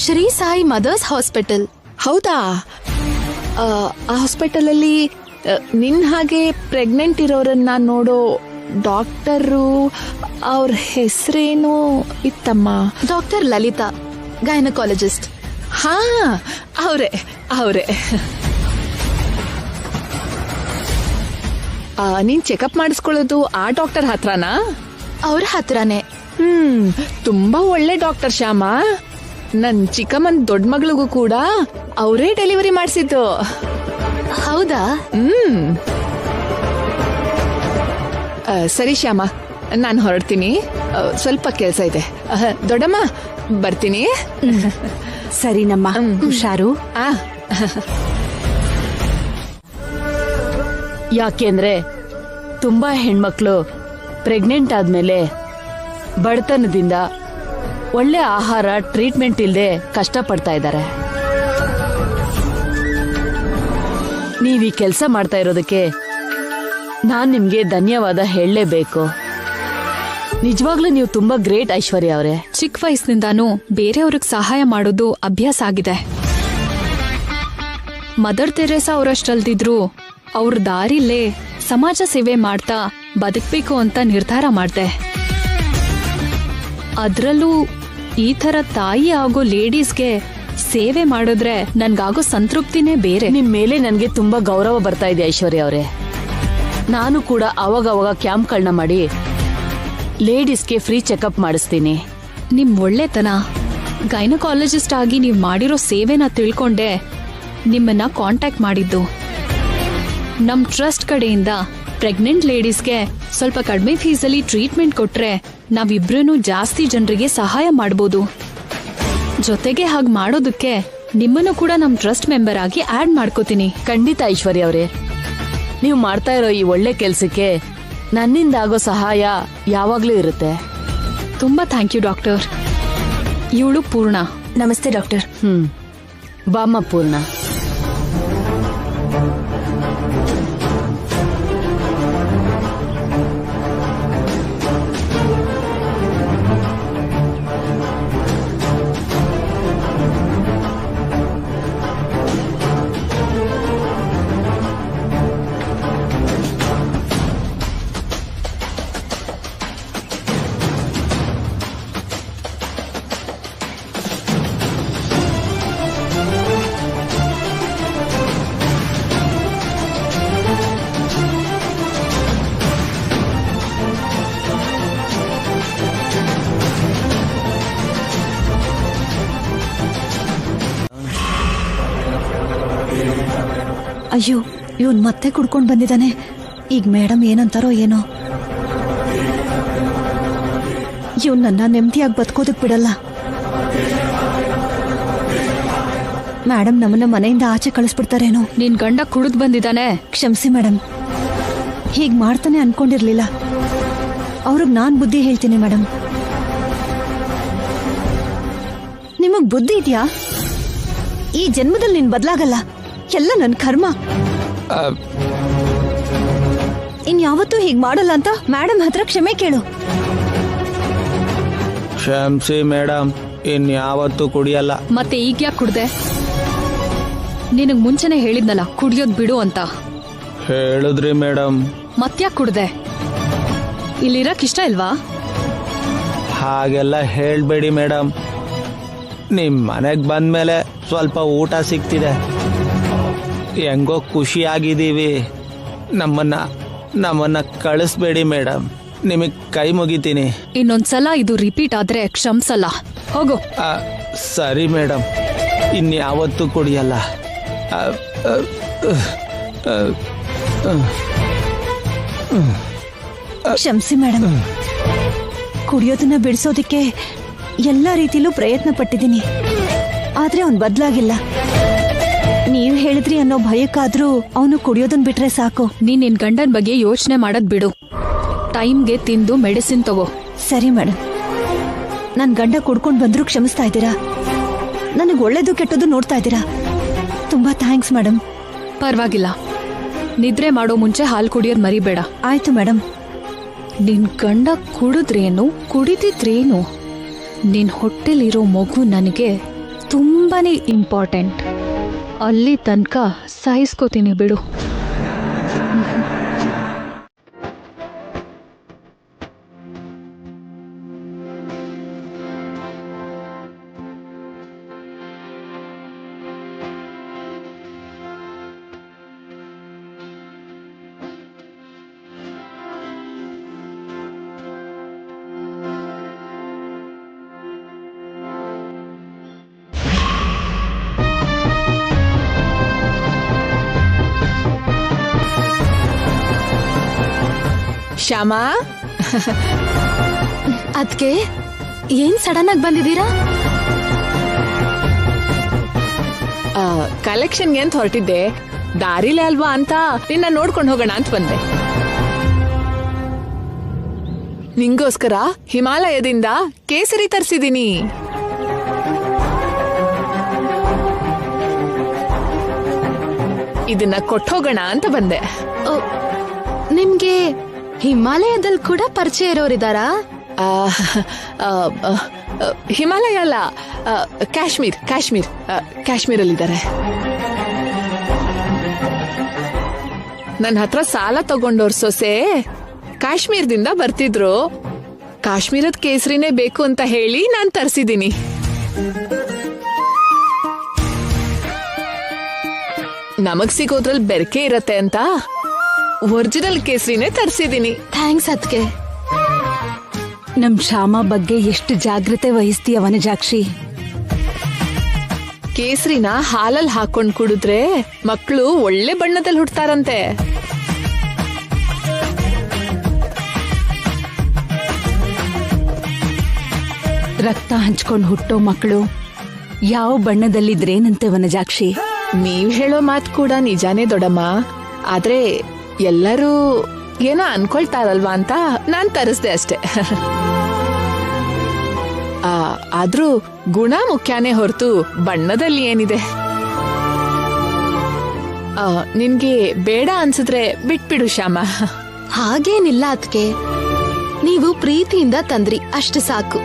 C: Shri Sai mother's hospital.
F: ಹೌದಾ? ಆ ಹಾಸ್ಪಿಟಲ್ ಅಲ್ಲಿ ನಿನ್ ಹಾಗೆ ಪ್ರೆಗ್ನೆಂಟ್ ಇರೋರನ್ನ ನೋಡೋ ಡಾಕ್ಟರು, ಅವ್ರ ಹೆಸರೇನು ಇತ್ತಮ್ಮ?
C: Doctor Lalitha, gynaecologist.
F: ಹಾ, ಅವ್ರೆ. ನೀನ್ ಚೆಕಪ್ ಮಾಡಿಸ್ಕೊಳ್ಳೋದು ಆ ಡಾಕ್ಟರ್ ಹತ್ರನಾ?
C: ಅವ್ರ ಹತ್ರನೇ.
F: ತುಂಬಾ ಒಳ್ಳೆ ಡಾಕ್ಟರ್ ಶ್ಯಾಮ. ನನ್ ಚಿಕ್ಕಮ್ಮನ್ ದೊಡ್ಡ ಮಗಳಿಗೂ ಕೂಡ ಅವರೇ ಡೆಲಿವರಿ ಮಾಡಿಸಿದ್ದು.
C: ಹೌದಾ?
F: ಸರಿ ಶ್ಯಾಮ, ನಾನು ಹೊರಡ್ತೀನಿ, ಸ್ವಲ್ಪ ಕೆಲಸ ಇದೆ. ದೊಡ್ಡಮ್ಮ ಬರ್ತೀನಿ.
K: ಸರಿನಮ್ಮ, ಹುಷಾರು. ಯಾಕೆಂದ್ರೆ ತುಂಬಾ ಹೆಣ್ಮಕ್ಳು ಪ್ರೆಗ್ನೆಂಟ್ ಆದ್ಮೇಲೆ ಬಡತನದಿಂದ ಒಳ್ಳೆ ಆಹಾರ, ಟ್ರೀಟ್ಮೆಂಟ್ ಇಲ್ಲದೆ ಕಷ್ಟಪಡ್ತಾ ಇದ್ದಾರೆ. ನೀವ್ ಈ ಕೆಲಸ ಮಾಡ್ತಾ ಇರೋದಕ್ಕೆ ನಾನ್ ನಿಮ್ಗೆ ಧನ್ಯವಾದ ಹೇಳಲೇಬೇಕು. ನಿಜವಾಗ್ಲೂ ನೀವು ತುಂಬಾ ಗ್ರೇಟ್ ಐಶ್ವರ್ಯ ಅವರೇ.
E: ಚಿಕ್ಕ ವಯಸ್ಸಿನಿಂದಾನು ಬೇರೆಯವ್ರಿಗೆ ಸಹಾಯ ಮಾಡೋದು ಅಭ್ಯಾಸ ಆಗಿದೆ. ಮದರ್ ತೆರೇಸಾ ಅವರಷ್ಟಲ್ದಿದ್ರು ಅವ್ರ ದಾರಿಲೇ ಸಮಾಜ ಸೇವೆ ಮಾಡ್ತಾ ಬದುಕಬೇಕು ಅಂತ ನಿರ್ಧಾರ ಮಾಡ್ದೆ. ಅದ್ರಲ್ಲೂ ಈ ತರ ತಾಯಿ ಆಗೋ ಲೇಡೀಸ್ಗೆ ಸೇವೆ ಮಾಡಿದ್ರೆ ನನ್ಗಾಗೋ ಸಂತೃಪ್ತಿನೇ ಬೇರೆ.
K: ನಿಮ್ ಮೇಲೆ ನನ್ಗೆ ತುಂಬಾ ಗೌರವ ಬರ್ತಾ ಇದೆ ಐಶ್ವರ್ಯ ಅವರೇ. ನಾನು ಕೂಡ ಅವಾಗ ಕ್ಯಾಂಪ್ಗಳನ್ನ ಮಾಡಿ ಲೇಡೀಸ್ಗೆ ಫ್ರೀ ಚೆಕಪ್ ಮಾಡಿಸ್ತೀನಿ.
E: ನಿಮ್ ಒಳ್ಳೆತನ, ಗೈನಕಾಲಜಿಸ್ಟ್ ಆಗಿ ನೀವ್ ಮಾಡಿರೋ ಸೇವೆನ ತಿಳ್ಕೊಂಡೆ ನಿಮ್ಮನ್ನ ಕಾಂಟ್ಯಾಕ್ಟ್ ಮಾಡಿದ್ದು. ನಮ್ ಟ್ರಸ್ಟ್ ಕಡೆಯಿಂದ ಪ್ರೆಗ್ನೆಂಟ್ ಲೇಡೀಸ್ಗೆ ಸ್ವಲ್ಪ ಕಡಿಮೆ ಫೀಸಲ್ಲಿ ಟ್ರೀಟ್ಮೆಂಟ್ ಕೊಟ್ರೆ ನಾವಿಬ್ರೂ ಜಾಸ್ತಿ ಜನರಿಗೆ ಸಹಾಯ ಮಾಡ್ಬೋದು. ಜೊತೆಗೆ ಹಾಗೆ ಮಾಡೋದಕ್ಕೆ ನಿಮ್ಮನ್ನು ಕೂಡ ನಮ್ ಟ್ರಸ್ಟ್ ಮೆಂಬರ್ ಆಗಿ ಆಡ್ ಮಾಡ್ಕೋತೀನಿ.
K: ಖಂಡಿತ ಐಶ್ವರ್ಯ ಅವರೇ, ನೀವು ಮಾಡ್ತಾ ಇರೋ ಈ ಒಳ್ಳೆ ಕೆಲ್ಸಕ್ಕೆ ನನ್ನಿಂದ ಆಗೋ ಸಹಾಯ ಯಾವಾಗ್ಲೂ ಇರುತ್ತೆ.
E: ತುಂಬಾ ಥ್ಯಾಂಕ್ ಯು ಡಾಕ್ಟರ್. ಇವಳು ಪೂರ್ಣ.
C: ನಮಸ್ತೆ ಡಾಕ್ಟರ್.
K: ಬಾಮ್ಮ ಪೂರ್ಣ.
C: ಅಯ್ಯೋ, ಇವನ್ ಮತ್ತೆ ಕುಡ್ಕೊಂಡ್ ಬಂದಿದ್ದಾನೆ. ಈಗ ಮೇಡಮ್ ಏನಂತಾರೋ ಏನೋ. ಇವನ್ ನನ್ನ ನೆಮ್ಮದಿಯಾಗಿ ಬದುಕೋದಕ್ ಬಿಡಲ್ಲ. ಮೇಡಮ್ ನಮ್ಮನ್ನ ಮನೆಯಿಂದ ಆಚೆ ಕಳಿಸ್ಬಿಡ್ತಾರೇನೋ.
E: ನಿನ್ ಗಂಡ ಕುಡಿದ್ ಬಂದಿದ್ದಾನೆ.
C: ಕ್ಷಮಿಸಿ ಮೇಡಮ್, ಹೀಗ್ ಮಾಡ್ತಾನೆ ಅನ್ಕೊಂಡಿರ್ಲಿಲ್ಲ. ಅವ್ರಿಗೆ ನಾನ್ ಬುದ್ಧಿ ಹೇಳ್ತೀನಿ ಮೇಡಮ್. ನಿಮಗ್ ಬುದ್ಧಿ ಇದೆಯಾ? ಈ ಜನ್ಮದಲ್ಲಿ ನೀನ್ ಬದಲಾಗಲ್ಲ, ಎಲ್ಲ ನನ್ ಕರ್ಮ. ಇನ್ಯಾವತ್ತೂ ಹೀಗ್ ಮಾಡಲ್ಲ ಅಂತ ಮೇಡಮ್ ಹತ್ರ ಕ್ಷಮೆ ಕೇಳು.
H: ಕ್ಷಮಿಸಿ ಮೇಡಮ್, ಇನ್ಯಾವತ್ತೂ ಕುಡಿಯಲ್ಲ.
E: ಮತ್ತೆ ಈಗ ಯಾಕೆ ಕುಡ್ದೆ? ನಿನಗ್ ಮುಂಚೆನೆ ಹೇಳಿದ್ನಲ್ಲ ಕುಡಿಯೋದ್ ಬಿಡು ಅಂತ.
H: ಹೇಳಿದ್ರಿ ಮೇಡಮ್.
E: ಮತ್ತ್ಯಾಕ್ ಕುಡ್ದೆ? ಇಲ್ಲಿರಕ್ ಇಷ್ಟ ಇಲ್ವಾ?
H: ಹಾಗೆಲ್ಲ ಹೇಳ್ಬೇಡಿ ಮೇಡಮ್. ನಿಮ್ ಮನೆಗ್ ಬಂದ್ಮೇಲೆ ಸ್ವಲ್ಪ ಊಟ ಸಿಗ್ತಿದೆ, ಹೆಂಗೋ ಖುಷಿಯಾಗಿದ್ದೀವಿ. ನಮ್ಮನ್ನ ಕಳಿಸ್ಬೇಡಿ ಮೇಡಮ್, ನಿಮಗ್ ಕೈ ಮುಗಿತೀನಿ.
E: ಇನ್ನೊಂದ್ಸಲ ಇದು ರಿಪೀಟ್ ಆದ್ರೆ ಕ್ಷಮ್ಸಲ್ಲ. ಹೋಗು.
H: ಸರಿ ಮೇಡಮ್, ಇನ್ಯಾವತ್ತೂ ಕುಡಿಯಲ್ಲ.
K: ಕ್ಷಮಿಸಿ ಮೇಡಮ್, ಕುಡಿಯೋದನ್ನ ಬಿಡಿಸೋದಕ್ಕೆ ಎಲ್ಲ ರೀತಿಲೂ ಪ್ರಯತ್ನ ಪಟ್ಟಿದ್ದೀನಿ, ಆದ್ರೆ ಅವನ್ ಬದ್ಲಾಗಿಲ್ಲ. ನೀವ್ ಹೇಳಿದ್ರಿ ಅನ್ನೋ ಭಯಕ್ಕಾದ್ರೂ ಅವನು ಕುಡಿಯೋದನ್ ಬಿಟ್ರೆ ಸಾಕು.
E: ನೀನ್ ನಿನ್ ಗಂಡನ್ ಬಗ್ಗೆ ಯೋಚನೆ ಮಾಡದ್ ಬಿಡು. ಟೈಮ್ಗೆ ತಿಂದು ಮೆಡಿಸಿನ್ ತಗೋ.
K: ಸರಿ ಮೇಡಮ್. ನನ್ ಗಂಡ ಕುಡ್ಕೊಂಡ್ ಬಂದ್ರು ಕ್ಷಮಿಸ್ತಾ ಇದ್ದೀರಾ? ನನಗ್ ಒಳ್ಳೇದು ಕೆಟ್ಟದ್ದು ನೋಡ್ತಾ ಇದ್ದೀರಾ? ತುಂಬಾ ಥ್ಯಾಂಕ್ಸ್ ಮೇಡಮ್.
E: ಪರವಾಗಿಲ್ಲ. ನಿದ್ರೆ ಮಾಡೋ ಮುಂಚೆ ಹಾಲು ಕುಡಿಯೋದ್ ಮರಿಬೇಡ.
K: ಆಯ್ತು ಮೇಡಮ್.
E: ನಿನ್ ಗಂಡ ಕುಡಿದ್ರೇನು ಕುಡಿದಿದ್ರೇನು, ನಿನ್ ಹೊಟ್ಟೆಲಿರೋ ಮಗು ನನಗೆ ತುಂಬಾನೇ ಇಂಪಾರ್ಟೆಂಟ್. ಅಲ್ಲಿ ತನಕ ಸಹಿಸ್ಕೋತೀನಿ ಬಿಡು.
F: ಶ್ಯಾಮಾ,
C: ಅದ್ಕೆ ಏನ್ ಸಡನ್ ಆಗಿ ಬಂದಿದ್ದೀರಾ?
F: ಕಲೆಕ್ಷನ್ಗೆ ಅಂತ ಹೊರಟಿದ್ದೆ, ದಾರಿಲೇ ಅಲ್ವಾ ಅಂತ ನಿನ್ನ ನೋಡ್ಕೊಂಡು ಹೋಗೋಣ ಅಂತ ಬಂದೆ. ನಿಂಗೋಸ್ಕರ ಹಿಮಾಲಯದಿಂದ ಕೇಸರಿ ತರಿಸಿದೀನಿ. ಇದನ್ನ ಕೊಟ್ಟೋಗೋಣ ಅಂತ ಬಂದೆ.
C: ನಿಮ್ಗೆ ಹಿಮಾಲಯದಲ್ಲಿ ಕೂಡ ಪರಿಚಯ ಇರೋರಿದಾರಾ?
F: ಹಿಮಾಲಯ ಅಲ್ಲ, ಕಾಶ್ಮೀರಲ್ಲಿದ್ದಾರೆ. ನನ್ನ ಹತ್ರ ಸಾಲ ತಗೊಂಡೋರ್ ಸೊಸೆ ಕಾಶ್ಮೀರದಿಂದ ಬರ್ತಿದ್ರು. ಕಾಶ್ಮೀರದ ಕೇಸರಿನೇ ಬೇಕು ಅಂತ ಹೇಳಿ ನಾನ್ ತರಿಸಿದೀನಿ. ನಮಗ್ ಸಿಗೋದ್ರಲ್ಲಿ ಬೆರಕೆ ಇರತ್ತೆ ಅಂತ ಒರಿಜಿನಲ್ ಕೇಸರಿನೇ ತರಿಸಿದೀನಿ.
C: ಥ್ಯಾಂಕ್ಸ್ ಅದ್ಕೆ.
K: ನಮ್ ಶ್ಯಾಮ ಬಗ್ಗೆ ಎಷ್ಟು ಜಾಗ್ರತೆ ವಹಿಸ್ತೀಯ ವನಜಾಕ್ಷಿ.
F: ಕೇಸರಿನ ಹಾಲಲ್ಲಿ ಹಾಕೊಂಡ್ ಕುಡಿದ್ರೆ ಮಕ್ಕಳು ಒಳ್ಳೆ ಬಣ್ಣದಲ್ಲಿ ಹುಡ್ತಾರಂತೆ.
K: ರಕ್ತ ಹಂಚ್ಕೊಂಡು ಹುಟ್ಟೋ ಮಕ್ಕಳು ಯಾವ ಬಣ್ಣದಲ್ಲಿದ್ರೇನಂತೆ ವನಜಾಕ್ಷಿ.
F: ನೀವ್ ಹೇಳೋ ಮಾತು ಕೂಡ ನಿಜಾನೇ ದೊಡ್ಡಮ್ಮ. ಆದ್ರೆ ಎಲ್ಲರೂ ಏನೋ ಅನ್ಕೊಳ್ತಾರಲ್ವಾ ಅಂತ ನಾನ್ ತರಿಸ್ದೆ ಅಷ್ಟೆ. ಆದ್ರೂ ಗುಣ ಮುಖ್ಯನೇ ಹೊರತು ಬಣ್ಣದಲ್ಲಿ ಏನಿದೆ. ನಿನ್ಗೆ ಬೇಡ ಅನ್ಸಿದ್ರೆ ಬಿಟ್ಬಿಡು ಶ್ಯಾಮ.
C: ಹಾಗೇನಿಲ್ಲ ಅದ್ಕೆ, ನೀವು ಪ್ರೀತಿಯಿಂದ ತಂದ್ರಿ ಅಷ್ಟು ಸಾಕು.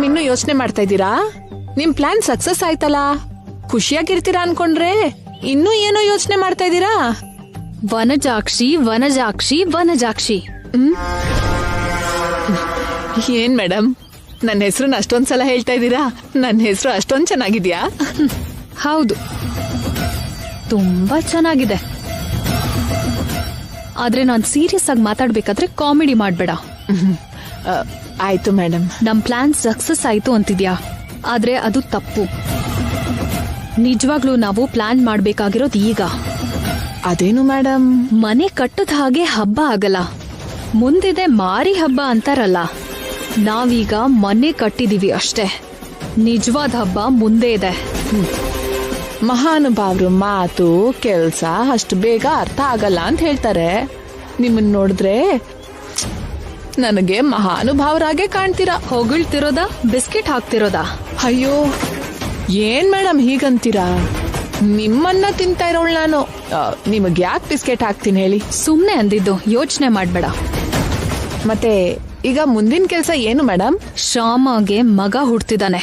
F: ಇನ್ನು ಯೋಚನೆ ಮಾಡ್ತಾ ಇದ್ದೀರಾ? ನಿಮ್ ಪ್ಲಾನ್ ಸಕ್ಸಸ್ ಆಯ್ತಲ್ಲ, ಖುಷಿಯಾಗಿರ್ತೀರಾ ಅನ್ಕೊಂಡ್ರೆ ಇನ್ನೂ ಏನೋ ಯೋಚನೆ ಮಾಡ್ತಾ ಇದ್ದೀರಾ?
E: ವನಜಾಕ್ಷಿ ವನಜಾಕ್ಷಿ ವನಜಾಕ್ಷಿ.
F: ಏನ್ ಮೇಡಮ್, ನನ್ನ ಹೆಸರನ್ನ ಅಷ್ಟೊಂದ್ಸಲ ಹೇಳ್ತಾ ಇದ್ದೀರಾ? ನನ್ನ ಹೆಸರು ಅಷ್ಟೊಂದ್ ಚೆನ್ನಾಗಿದ್ಯಾ?
E: ಹೌದು, ತುಂಬಾ ಚೆನ್ನಾಗಿದೆ. ಆದ್ರೆ ನಾನ್ ಸೀರಿಯಸ್ ಆಗಿ ಮಾತಾಡ್ಬೇಕಾದ್ರೆ ಕಾಮಿಡಿ ಮಾಡ್ಬೇಡ.
F: ಆಯ್ತು ಮೇಡಮ್.
E: ನಮ್ ಪ್ಲಾನ್ ಸಕ್ಸಸ್ ಆಯ್ತು ಅಂತಿದ್ಯಾ, ಆದ್ರೆ ಅದು ತಪ್ಪು. ನಿಜವಾಗ್ಲೂ ನಾವು ಪ್ಲಾನ್ ಮಾಡ್ಬೇಕಾಗಿರೋದು ಈಗ.
F: ಅದೇನು ಮೇಡಮ್?
E: ಮನೆ ಕಟ್ಟದ ಹಾಗೆ ಹಬ್ಬ ಆಗಲ್ಲ, ಮುಂದಿದೆ ಮಾರಿ ಹಬ್ಬ ಅಂತಾರಲ್ಲ. ನಾವೀಗ ಮನೆ ಕಟ್ಟಿದೀವಿ ಅಷ್ಟೇ, ನಿಜವಾದ ಹಬ್ಬ ಮುಂದೆ ಇದೆ.
F: ಮಹಾನುಭಾವರು ಮಾತು ಕೆಲ್ಸ ಅಷ್ಟು ಬೇಗ ಅರ್ಥ ಆಗಲ್ಲ ಅಂತ ಹೇಳ್ತಾರೆ. ನಿಮ್ಮನ್ನ ನೋಡಿದ್ರೆ ನನಗೆ ಮಹಾನುಭಾವರಾಗೆ ಕಾಣ್ತೀರಾ.
E: ಹೊಗಳ್ತಿರೋದಾ ಬಿಸ್ಕೆಟ್ ಹಾಕ್ತಿರೋದಾ?
F: ಅಯ್ಯೋ ಏನ್ ಮೇಡಮ್ ಹೀಗಂತೀರಾ? ನಿಮ್ಮನ್ನ ತಿಂತಾ ಇರೋಳ್ ನಾನು, ನಿಮಗ್ ಯಾಕೆ ಬಿಸ್ಕೆಟ್ ಹಾಕ್ತೀನಿ ಹೇಳಿ?
E: ಸುಮ್ನೆ ಅಂದಿದ್ದು, ಯೋಚನೆ ಮಾಡ್ಬೇಡ.
F: ಮತ್ತೆ ಈಗ ಮುಂದಿನ ಕೆಲ್ಸ ಏನು ಮೇಡಮ್?
E: ಶ್ಯಾಮಗೆ ಮಗ ಹುಡ್ತಿದ್ದಾನೆ.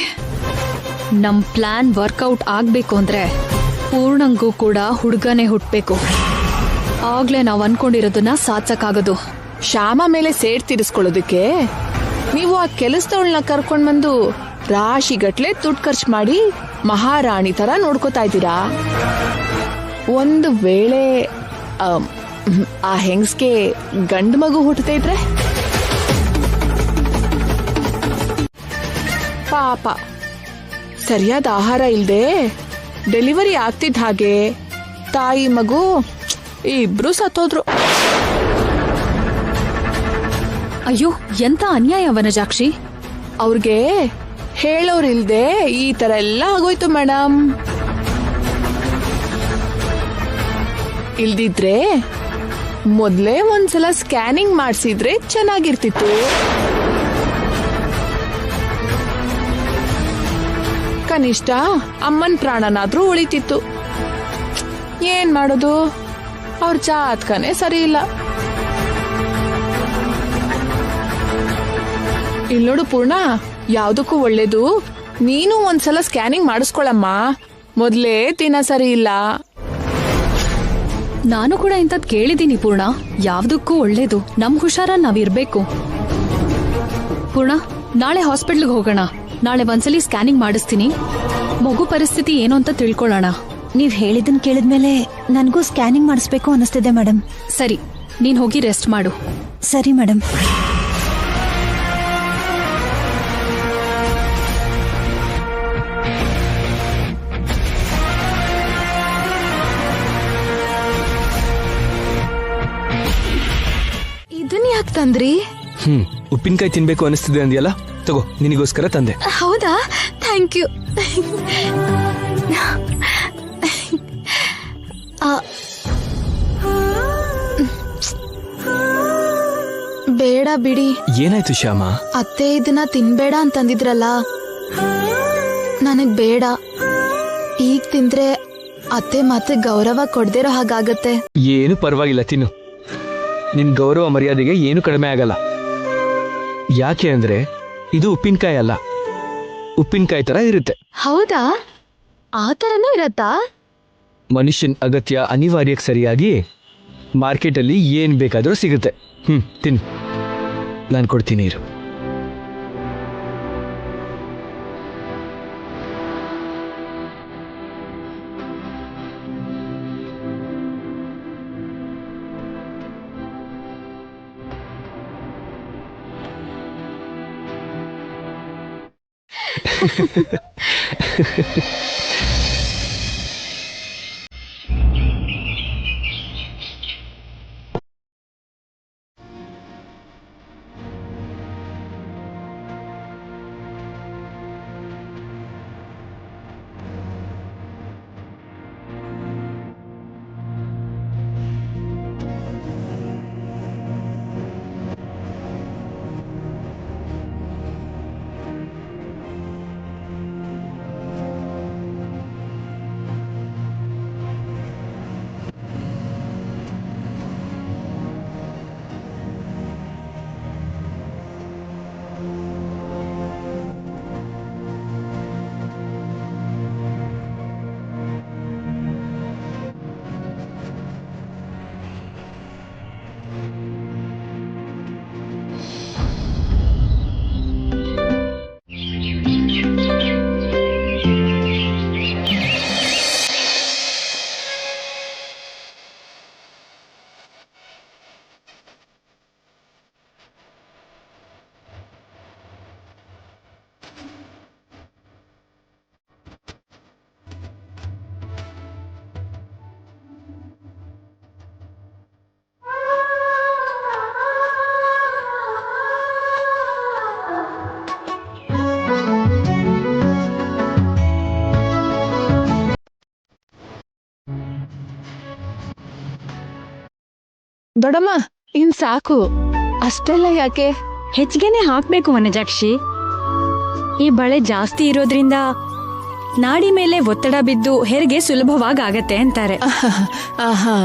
E: ನಮ್ ಪ್ಲಾನ್ ವರ್ಕೌಟ್ ಆಗ್ಬೇಕು ಅಂದ್ರೆ ಪೂರ್ಣಂಗೂ ಕೂಡ ಹುಡ್ಗನೇ ಹುಟ್ಬೇಕು. ಆಗ್ಲೇ ನಾವ್ ಅನ್ಕೊಂಡಿರೋದನ್ನ ಸಾಧಿಸಕ್ಕಾಗೋದು.
F: ಶ್ಯಾಮ ಮೇಲೆ ಸೇಡ್ ತೀರಿಸ್ಕೊಳ್ಳೋದಕ್ಕೆ ನೀವು ಆ ಕೆಲಸದವಳನ್ನ ಕರ್ಕೊಂಡ್ ಬಂದು ರಾಶಿಗಟ್ಲೆ ದುಡ್ಡು ಖರ್ಚು ಮಾಡಿ ಮಹಾರಾಣಿ ತರ ನೋಡ್ಕೋತಾ ಇದ್ದೀರಾ. ಒಂದು ವೇಳೆ ಆ ಹೆಂಗ್ಸ್ಗೆ ಗಂಡು ಮಗು ಹುಟ್ಟುತ್ತಾ ಇದ್ರೆ ಪಾಪ ಸರಿಯಾದ ಆಹಾರ ಇಲ್ದೆ ಡೆಲಿವರಿ ಆಗ್ತಿದ್ದ ಹಾಗೆ ತಾಯಿ ಮಗು ಇಬ್ರು ಸತ್ತೋದ್ರು.
E: ಅಯ್ಯೋ, ಎಂತ ಅನ್ಯಾಯ ವನಜಾಕ್ಷಿ.
F: ಅವ್ರಿಗೆ ಹೇಳೋರಿಲ್ದೆ ಈ ತರ ಎಲ್ಲ ಆಗೋಯ್ತು ಮೇಡಮ್. ಇಲ್ದಿದ್ರೆ ಮೊದ್ಲೇ ಒಂದ್ಸಲ ಸ್ಕ್ಯಾನಿಂಗ್ ಮಾಡಿಸಿದ್ರೆ ಚೆನ್ನಾಗಿರ್ತಿತ್ತು. ಕನಿಷ್ಠ ಅಮ್ಮನ್ ಪ್ರಾಣನಾದ್ರೂ ಉಳಿತಿತ್ತು. ಏನ್ ಮಾಡೋದು, ಅವ್ರ ಜಾತಕನೇ ಸರಿ ಇಲ್ಲ. ಇಲ್ಲೋಡು ಪೂರ್ಣ, ಯಾವ್ದಕ್ಕೂ ಒಳ್ಳೇದು ನೀನು ಒಂದ್ಸಲ ಸ್ಕ್ಯಾನಿಂಗ್ ಮಾಡಿಸ್ಕೊಳಮ್ಮ. ಮೊದ್ಲೇ ದಿನ ಸರಿ ಇಲ್ಲ.
E: ನಾನು ಕೂಡ ಇಂಥದ್ ಕೇಳಿದೀನಿ ಪೂರ್ಣ. ಯಾವ್ದಕ್ಕೂ ಒಳ್ಳೇದು ನಮ್ ಹುಷಾರ ನಾವಿರ್ಬೇಕು. ಪೂರ್ಣ, ನಾಳೆ ಹಾಸ್ಪಿಟ್ಲ್ಗೆ ಹೋಗೋಣ. ನಾಳೆ ಒಂದ್ಸಲಿ ಸ್ಕ್ಯಾನಿಂಗ್ ಮಾಡಿಸ್ತೀನಿ. ಮಗು ಪರಿಸ್ಥಿತಿ ಏನು ಅಂತ ತಿಳ್ಕೊಳ್ಳೋಣ.
N: ನೀವ್ ಹೇಳಿದನ್ ಕೇಳಿದ್ಮೇಲೆ ನನ್ಗೂ ಸ್ಕ್ಯಾನಿಂಗ್ ಮಾಡಿಸ್ಬೇಕು ಅನಿಸ್ತಿದೆ ಮೇಡಮ್.
E: ಸರಿ, ನೀನ್ ಹೋಗಿ ರೆಸ್ಟ್ ಮಾಡು.
N: ಸರಿ ಮೇಡಮ್.
C: ಇದನ್ ಯಾಕೆ ತಂದ್ರಿ?
A: ಉಪ್ಪಿನಕಾಯಿ ತಿನ್ಬೇಕು ಅನಿಸ್ತಿದೆ ಅಂದ್ಯಲ್ಲ, ತಗೋ ನಿನಗೋಸ್ಕರ ತಂದೆ.
C: ಹೌದಾ? Thank you. ಬೇಡ ಬಿಡಿ.
A: ಏನಾಯ್ತು ಶ್ಯಾಮ?
C: ಅತ್ತೆ ಇದನ್ನ ತಿನ್ಬೇಡ ಅಂತಂದಿದ್ರಲ್ಲ, ನನಗ್ ಬೇಡ. ಈಗ ತಿಂದ್ರೆ ಅತ್ತೆ ಮತ್ತೆ ಗೌರವ ಕೊಡ್ದಿರೋ ಹಾಗಾಗತ್ತೆ.
A: ಏನು ಪರವಾಗಿಲ್ಲ, ತಿನ್ನು. ನಿನ್ ಗೌರವ ಮರ್ಯಾದೆಗೆ ಏನು ಕಡಿಮೆ ಆಗಲ್ಲ. ಯಾಕೆ ಅಂದ್ರೆ ಇದು ಉಪ್ಪಿನಕಾಯಿ ಅಲ್ಲ, ಉಪ್ಪಿನಕಾಯಿ ತರ ಇರುತ್ತೆ.
C: ಹೌದಾ? ಆ ತರನೂ ಇರತ್ತಾ?
A: ಮನುಷ್ಯನ್ ಅಗತ್ಯ ಅನಿವಾರ್ಯಕ್ಕೆ ಸರಿಯಾಗಿ ಮಾರ್ಕೆಟಲ್ಲಿ ಏನ್ ಬೇಕಾದ್ರೂ ಸಿಗುತ್ತೆ. ತಿನ್ನು, ನಾನು ಕೊಡ್ತೀನಿ ಇರು.
F: ದೊಡಮ್ಮ, ಇನ್ ಸಾಕು. ಅಷ್ಟೆಲ್ಲ ಯಾಕೆ?
N: ಹೆಚ್ಚಿಗೆನೆ ಹಾಕ್ಬೇಕು ವನಜಾಕ್ಷಿ. ಈ ಬಳೆ ಜಾಸ್ತಿ ಇರೋದ್ರಿಂದ ನಾಡಿ ಮೇಲೆ ಒತ್ತಡ ಬಿದ್ದು ಹೆರಿಗೆ ಸುಲಭವಾಗಿ ಆಗತ್ತೆ ಅಂತಾರೆ.
F: ಆಹಾ